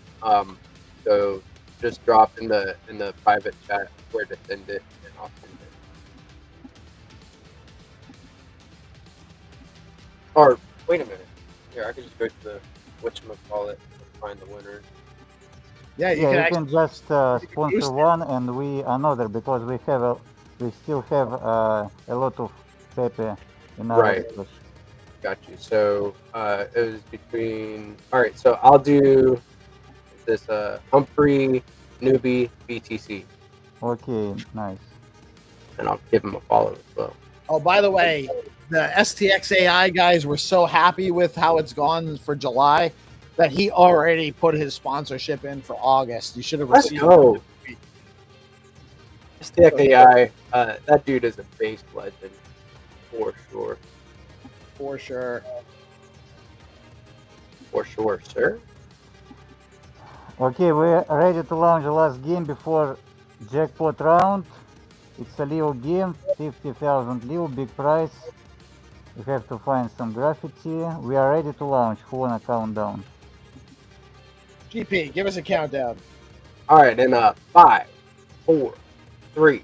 [SPEAKER 2] So just drop in the private chat where to send it, and I'll send it. Or wait a minute. Here, I can just go to the whatchamacallit and find the winner.
[SPEAKER 1] Yeah, you
[SPEAKER 4] Yeah,
[SPEAKER 1] can
[SPEAKER 4] you
[SPEAKER 1] actually
[SPEAKER 4] can just
[SPEAKER 1] boost
[SPEAKER 4] sponsor
[SPEAKER 1] it.
[SPEAKER 4] one and we another, because we still have a lot of Pepe in our
[SPEAKER 2] Right.
[SPEAKER 4] stash.
[SPEAKER 2] Got you. So it was between. All right. So I'll do this Humphrey Newbie BTC,
[SPEAKER 4] Okay, nice.
[SPEAKER 2] and I'll give him a follow as well.
[SPEAKER 1] Oh, by the way, the STX AI guys were so happy with how it's gone for July that he already put his sponsorship in for August. You should have
[SPEAKER 2] Let's
[SPEAKER 1] received
[SPEAKER 2] go.
[SPEAKER 1] it.
[SPEAKER 2] STX AI, that dude is a base legend for sure.
[SPEAKER 1] For sure.
[SPEAKER 2] For sure, sir.
[SPEAKER 4] Okay, we're ready to launch the last game before jackpot round. It's a Leo game, 50,000 Leo, big prize. We have to find some graffiti. We are ready to launch. Who wanna count down?
[SPEAKER 1] GP, give us a countdown.
[SPEAKER 2] All right, and 5, 4, 3,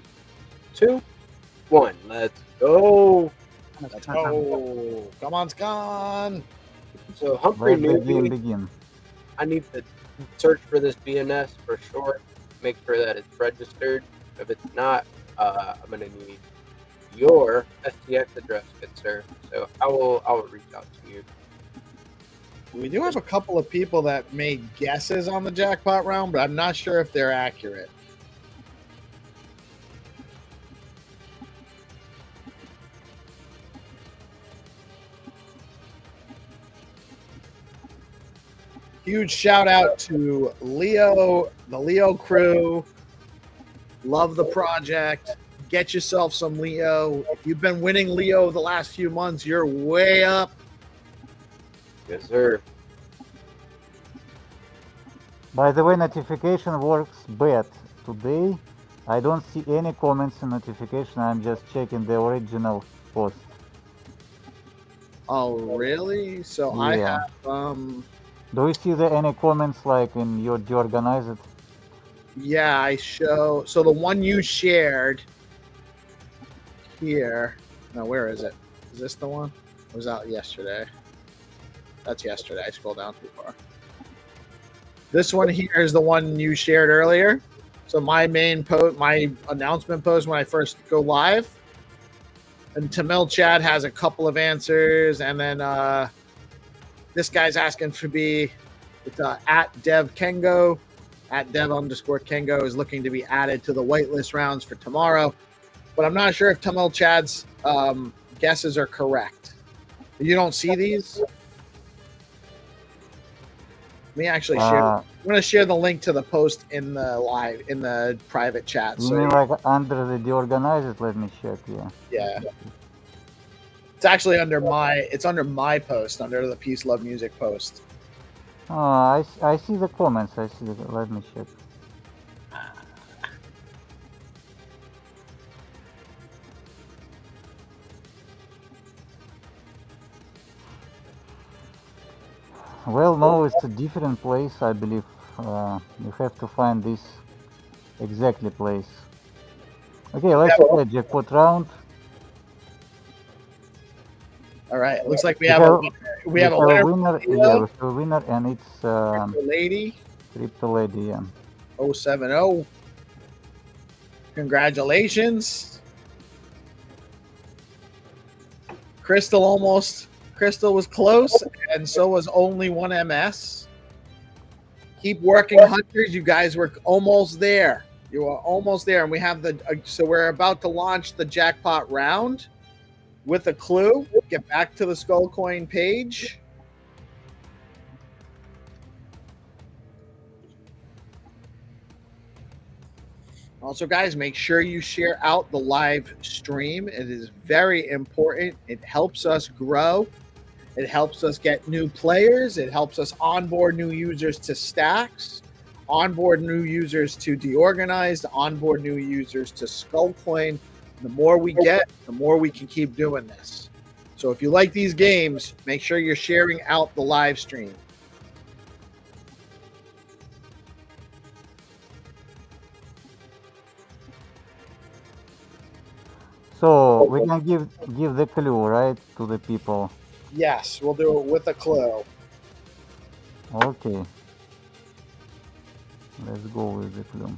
[SPEAKER 2] 2, 1. Let's go.
[SPEAKER 1] Let's go. Come on, Scon.
[SPEAKER 2] So Humphrey
[SPEAKER 4] Let the game
[SPEAKER 2] Newby,
[SPEAKER 4] begin.
[SPEAKER 2] I need to search for this BNS for sure. Make sure that it's registered. If it's not, I'm gonna need your STX address, good sir. So I will reach out to you.
[SPEAKER 1] We do have a couple of people that made guesses on the jackpot round, but I'm not sure if they're accurate. Huge shout out to Leo, the Leo crew. Love the project. Get yourself some Leo. If you've been winning Leo the last few months, you're way up.
[SPEAKER 2] Yes, sir.
[SPEAKER 4] By the way, notification works bad today. I don't see any comments in notification. I'm just checking the original post.
[SPEAKER 1] Oh, really? So I
[SPEAKER 4] Yeah.
[SPEAKER 1] have
[SPEAKER 4] Do you see any comments like in your deorganized?
[SPEAKER 1] yeah, I show. So the one you shared here. No, where is it? Is this the one? It was out yesterday. That's yesterday. I scrolled down too far. This one here is the one you shared earlier. So my main post, my announcement post when I first go live. And Tamil Chad has a couple of answers, and then this guy's asking to be it's at Dev Kengo, at Dev_Kengo is looking to be added to the whitelist rounds for tomorrow. But I'm not sure if Tamil Chad's guesses are correct. You don't see these? Let me actually share. I'm going to share the link to the post in the private chat.
[SPEAKER 4] You mean like under the deorganized? Let me check.
[SPEAKER 1] Yeah. It's actually under my post, under the Peace Love Music post.
[SPEAKER 4] Oh, I see the comments. Let me check. Well, no, it's a different place, I believe. You have to find this exactly place. Okay, let's play jackpot round.
[SPEAKER 1] All right, looks like we have a winner.
[SPEAKER 4] Yeah, we have a winner, and it's
[SPEAKER 1] Crypto
[SPEAKER 4] Lady, yeah.
[SPEAKER 1] 070. Congratulations. Crystal was close, and so was only 1MS. Keep working, hunters. You guys were almost there. You are almost there, and we have so we're about to launch the jackpot round with a clue. Get back to the Skullcoin page. Also, guys, make sure you share out the live stream. It is very important. It helps us grow. It helps us get new players. It helps us onboard new users to Stacks, onboard new users to Deorganized, onboard new users to Skullcoin. The more we get, the more we can keep doing this. So if you like these games, make sure you're sharing out the live stream.
[SPEAKER 4] So we can give the clue, right, to the people.
[SPEAKER 1] Yes, we'll do it with a clue.
[SPEAKER 4] Okay. Let's go with the clue.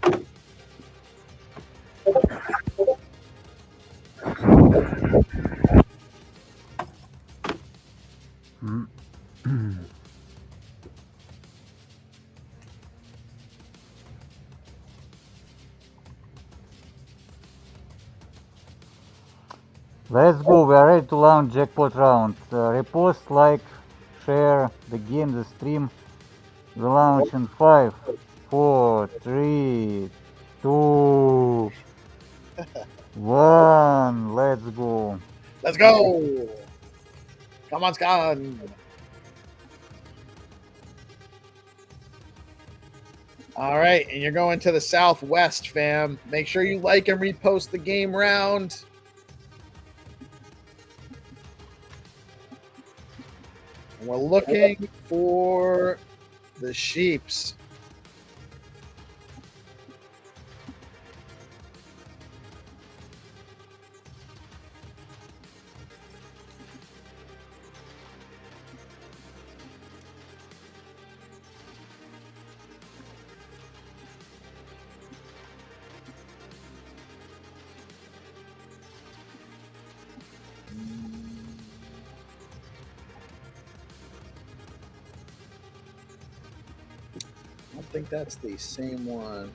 [SPEAKER 4] Let's go, we are ready to launch jackpot round. Repost, like, share the game, the stream. We launch in 5, 4, 3, 2, 1. Let's go.
[SPEAKER 1] Let's go. Come on, Scott. All right, and you're going to the Southwest, fam. Make sure you like and repost the game round. And we're looking for the sheeps. think that's the same one.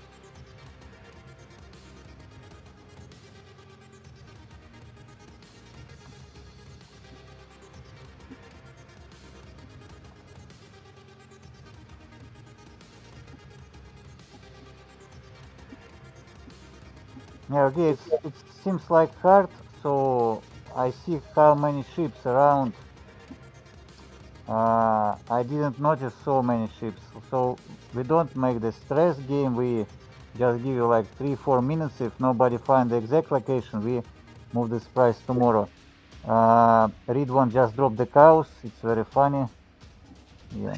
[SPEAKER 4] Yeah, okay, it seems like hard, so I see how many ships around. I didn't notice so many ships, so we don't make the stress game, we just give you like 3-4 minutes. If nobody find the exact location, we move this price tomorrow. Read one just dropped the cows, it's very funny. Yeah.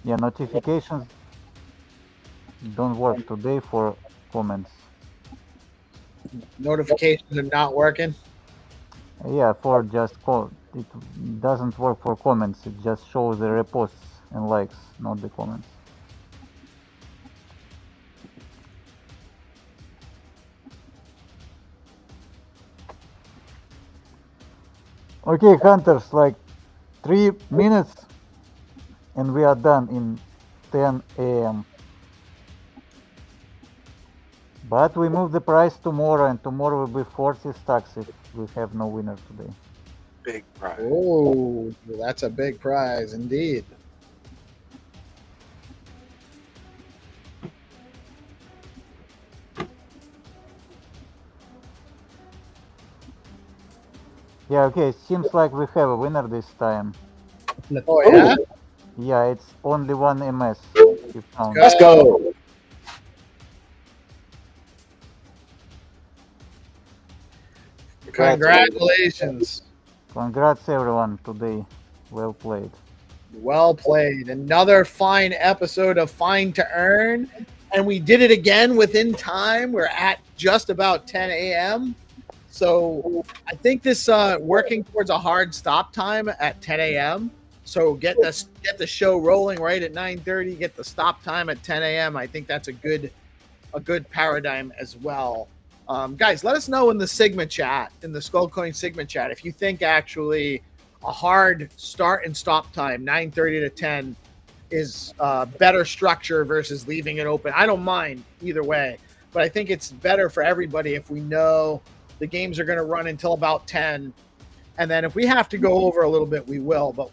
[SPEAKER 4] Yeah, notifications don't work today for comments.
[SPEAKER 1] Notifications are not working.
[SPEAKER 4] Yeah, for just it doesn't work for comments. It just shows the reposts and likes, not the comments. Okay, hunters, like 3 minutes and we are done in 10 a.m. But we move the price tomorrow, and tomorrow will be 40 stacks if we have no winner today.
[SPEAKER 2] Big prize.
[SPEAKER 1] Oh, that's a big prize indeed.
[SPEAKER 4] Yeah, okay, it seems like we have a winner this time.
[SPEAKER 1] Oh yeah.
[SPEAKER 4] Yeah, it's only one MS. You found.
[SPEAKER 2] Let's go.
[SPEAKER 1] Congratulations.
[SPEAKER 4] Congrats everyone today. Well played.
[SPEAKER 1] Well played. Another fine episode of Find2Earn. And we did it again within time. We're at just about 10 a.m. So I think this working towards a hard stop time at 10 a.m. So get the show rolling right at 9:30. Get the stop time at 10 a.m. I think that's a good paradigm as well. Guys, let us know in the Sigma chat, in the Skullcoin Sigma chat, if you think actually a hard start and stop time, 9:30 to 10, is better structure versus leaving it open. I don't mind either way, but I think it's better for everybody if we know the games are going to run until about 10, and then if we have to go over a little bit, we will, but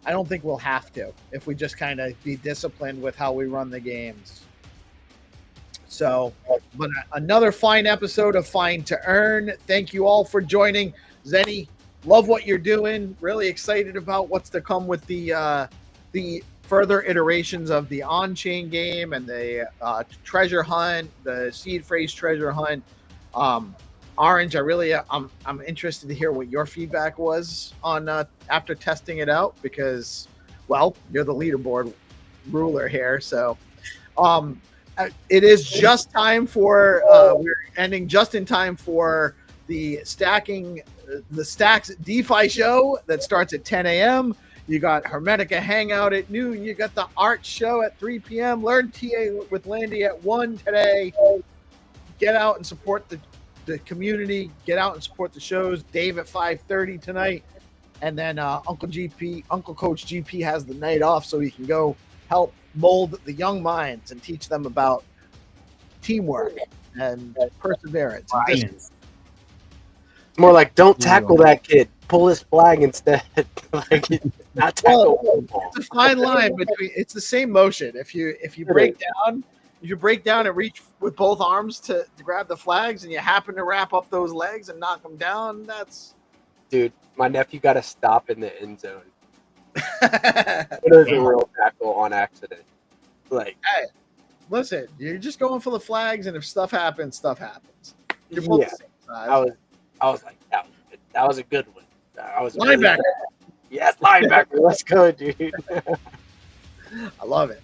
[SPEAKER 1] I don't think we'll have to if we just kind of be disciplined with how we run the games. So, but another fine episode of Find2Earn. Thank you all for joining. Zenny, love what you're doing. Really excited about what's to come with the further iterations of the on-chain game and the treasure hunt, the seed phrase treasure hunt. Orange, I'm interested to hear what your feedback was on after testing it out, because, well, you're the leaderboard ruler here. So, it is just time for we're ending just in time for the Stacks DeFi show that starts at 10 a.m. You got Hermetica Hangout at noon. You got the art show at 3 p.m. Learn TA with Landy at 1 today. Get out and support the community. Get out and support the shows. Dave at 5:30 tonight. And then Uncle Coach GP has the night off so he can go help mold the young minds and teach them about teamwork and perseverance.
[SPEAKER 2] It's more like, don't tackle that kid. Pull his flag instead. Like, not tackle.
[SPEAKER 1] It's a fine line between. It's the same motion. If you break down and reach with both arms to grab the flags, and you happen to wrap up those legs and knock them down, that's.
[SPEAKER 2] Dude, my nephew got a stop in the end zone. It was a real tackle on accident. Like,
[SPEAKER 1] hey, listen, you're just going for the flags, and if stuff happens, stuff happens. You're both the same size.
[SPEAKER 2] I was like, that was a good one. I was
[SPEAKER 1] linebacker.
[SPEAKER 2] Really, yes, linebacker. Let's go, dude.
[SPEAKER 1] I love it.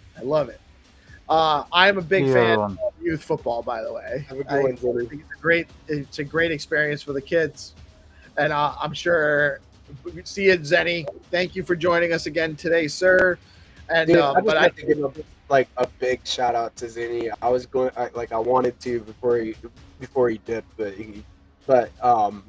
[SPEAKER 1] I'm a big fan of youth football, by the way. It's a great experience for the kids, and I'm sure. See you, Zenny. Thank you for joining us again today, sir. And
[SPEAKER 2] dude, I have to give a big shout out to Zenny. I wanted to before he dipped, but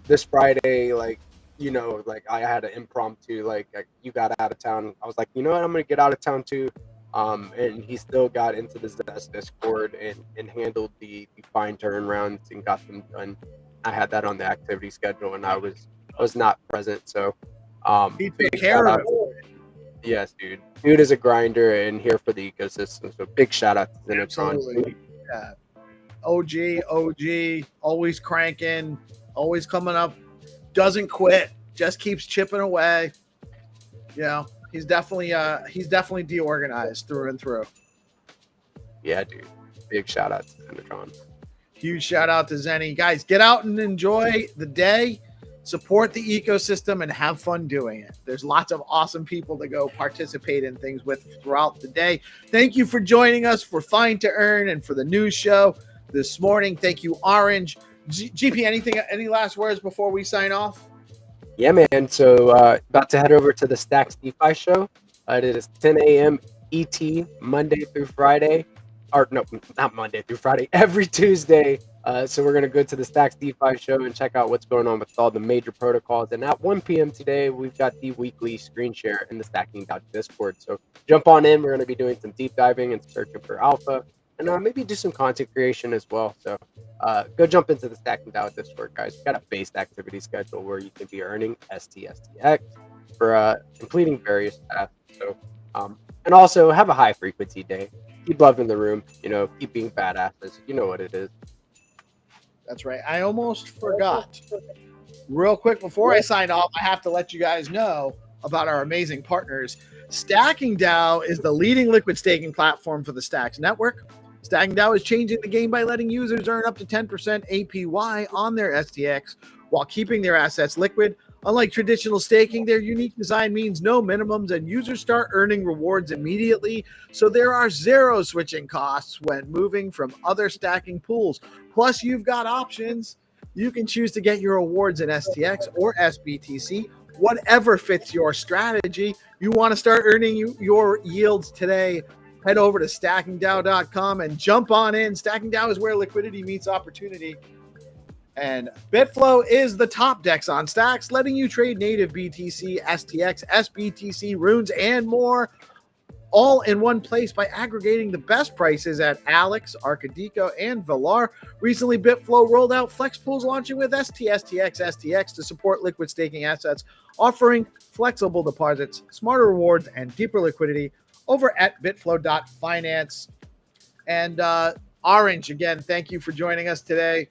[SPEAKER 2] this Friday, like, you know, like I had an impromptu, like you got out of town. I was like, you know what, I'm gonna get out of town too. And he still got into the Zest Discord and handled the Find2Earn rounds and got them done. I had that on the activity schedule, and I was not present. So,
[SPEAKER 1] He took
[SPEAKER 2] big
[SPEAKER 1] care
[SPEAKER 2] shout
[SPEAKER 1] of
[SPEAKER 2] out.
[SPEAKER 1] it.
[SPEAKER 2] Yes, dude. Dude is a grinder and here for the ecosystem. So big shout out to Xenitron.
[SPEAKER 1] Absolutely. Yeah. OG, always cranking, always coming up, doesn't quit, just keeps chipping away. You know, he's definitely deorganized through and through.
[SPEAKER 2] Yeah, dude. Big shout out to Xenitron.
[SPEAKER 1] Huge shout out to Zenny. Guys, get out and enjoy the day, support the ecosystem, and have fun doing it. There's lots of awesome people to go participate in things with throughout the day. Thank you for joining us for Find2Earn and for the news show this morning. Thank you, Orange. GP, any last words before we sign off?
[SPEAKER 2] Yeah, man. So about to head over to the Stacks DeFi show. It is 10 a.m. ET, Monday through Friday. Or no, not Monday through Friday, every Tuesday. So we're going to go to the Stacks DeFi show and check out what's going on with all the major protocols. And at 1 p.m. today, we've got the weekly screen share in the Stacking Discord. So jump on in. We're going to be doing some deep diving and searching for alpha and maybe do some content creation as well. So go jump into the Stacking Discord, guys. We've got a based activity schedule where you can be earning STSTX for completing various tasks. So, and also have a high frequency day. Keep loving the room, you know, keep being badasses. You know what it is.
[SPEAKER 1] That's right. I almost forgot. Real quick, before I sign off, I have to let you guys know about our amazing partners. Stacking DAO is the leading liquid staking platform for the Stacks network. Stacking DAO is changing the game by letting users earn up to 10% APY on their STX while keeping their assets liquid. Unlike traditional staking, their unique design means no minimums and users start earning rewards immediately. So there are zero switching costs when moving from other stacking pools. Plus, you've got options. You can choose to get your rewards in STX or SBTC, whatever fits your strategy. You want to start earning your yields today. Head over to stackingdao.com and jump on in. Stacking DAO is where liquidity meets opportunity. And Bitflow is the top DEX on Stacks, letting you trade native BTC, STX, SBTC, runes, and more, all in one place by aggregating the best prices at Alex, Arcadico, and Valar. Recently, Bitflow rolled out flex pools launching with STX to support liquid staking assets, offering flexible deposits, smarter rewards, and deeper liquidity over at bitflow.finance. And Orange, again, thank you for joining us today.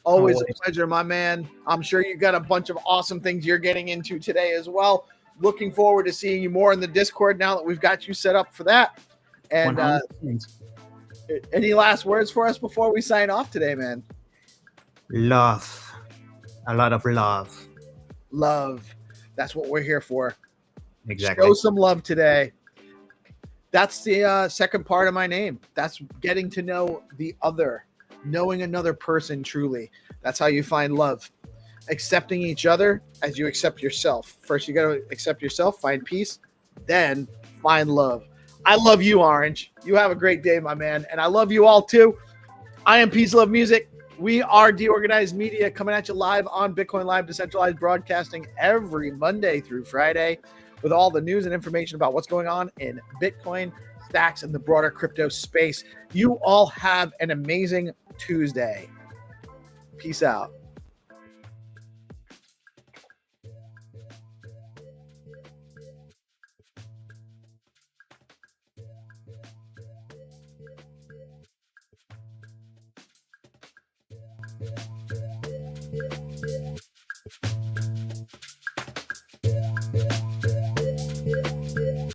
[SPEAKER 1] Always a pleasure, my man. I'm sure you got a bunch of awesome things you're getting into today as well. Looking forward to seeing you more in the Discord now that we've got you set up for that. And any last words for us before we sign off today, man?
[SPEAKER 3] Love. A lot of love.
[SPEAKER 1] Love. That's what we're here for.
[SPEAKER 3] Exactly.
[SPEAKER 1] Show some love today. That's the second part of my name. That's getting to know the other. Knowing another person truly. That's how you find love. Accepting each other as you accept yourself. First, you got to accept yourself, find peace, then find love. I love you, Orange. You have a great day, my man. And I love you all too. I am PeaceLoveMusic. We are Deorganized Media coming at you live on Bitcoin Live Decentralized Broadcasting every Monday through Friday with all the news and information about what's going on in Bitcoin, Stacks, and the broader crypto space. You all have an amazing Tuesday. Peace out.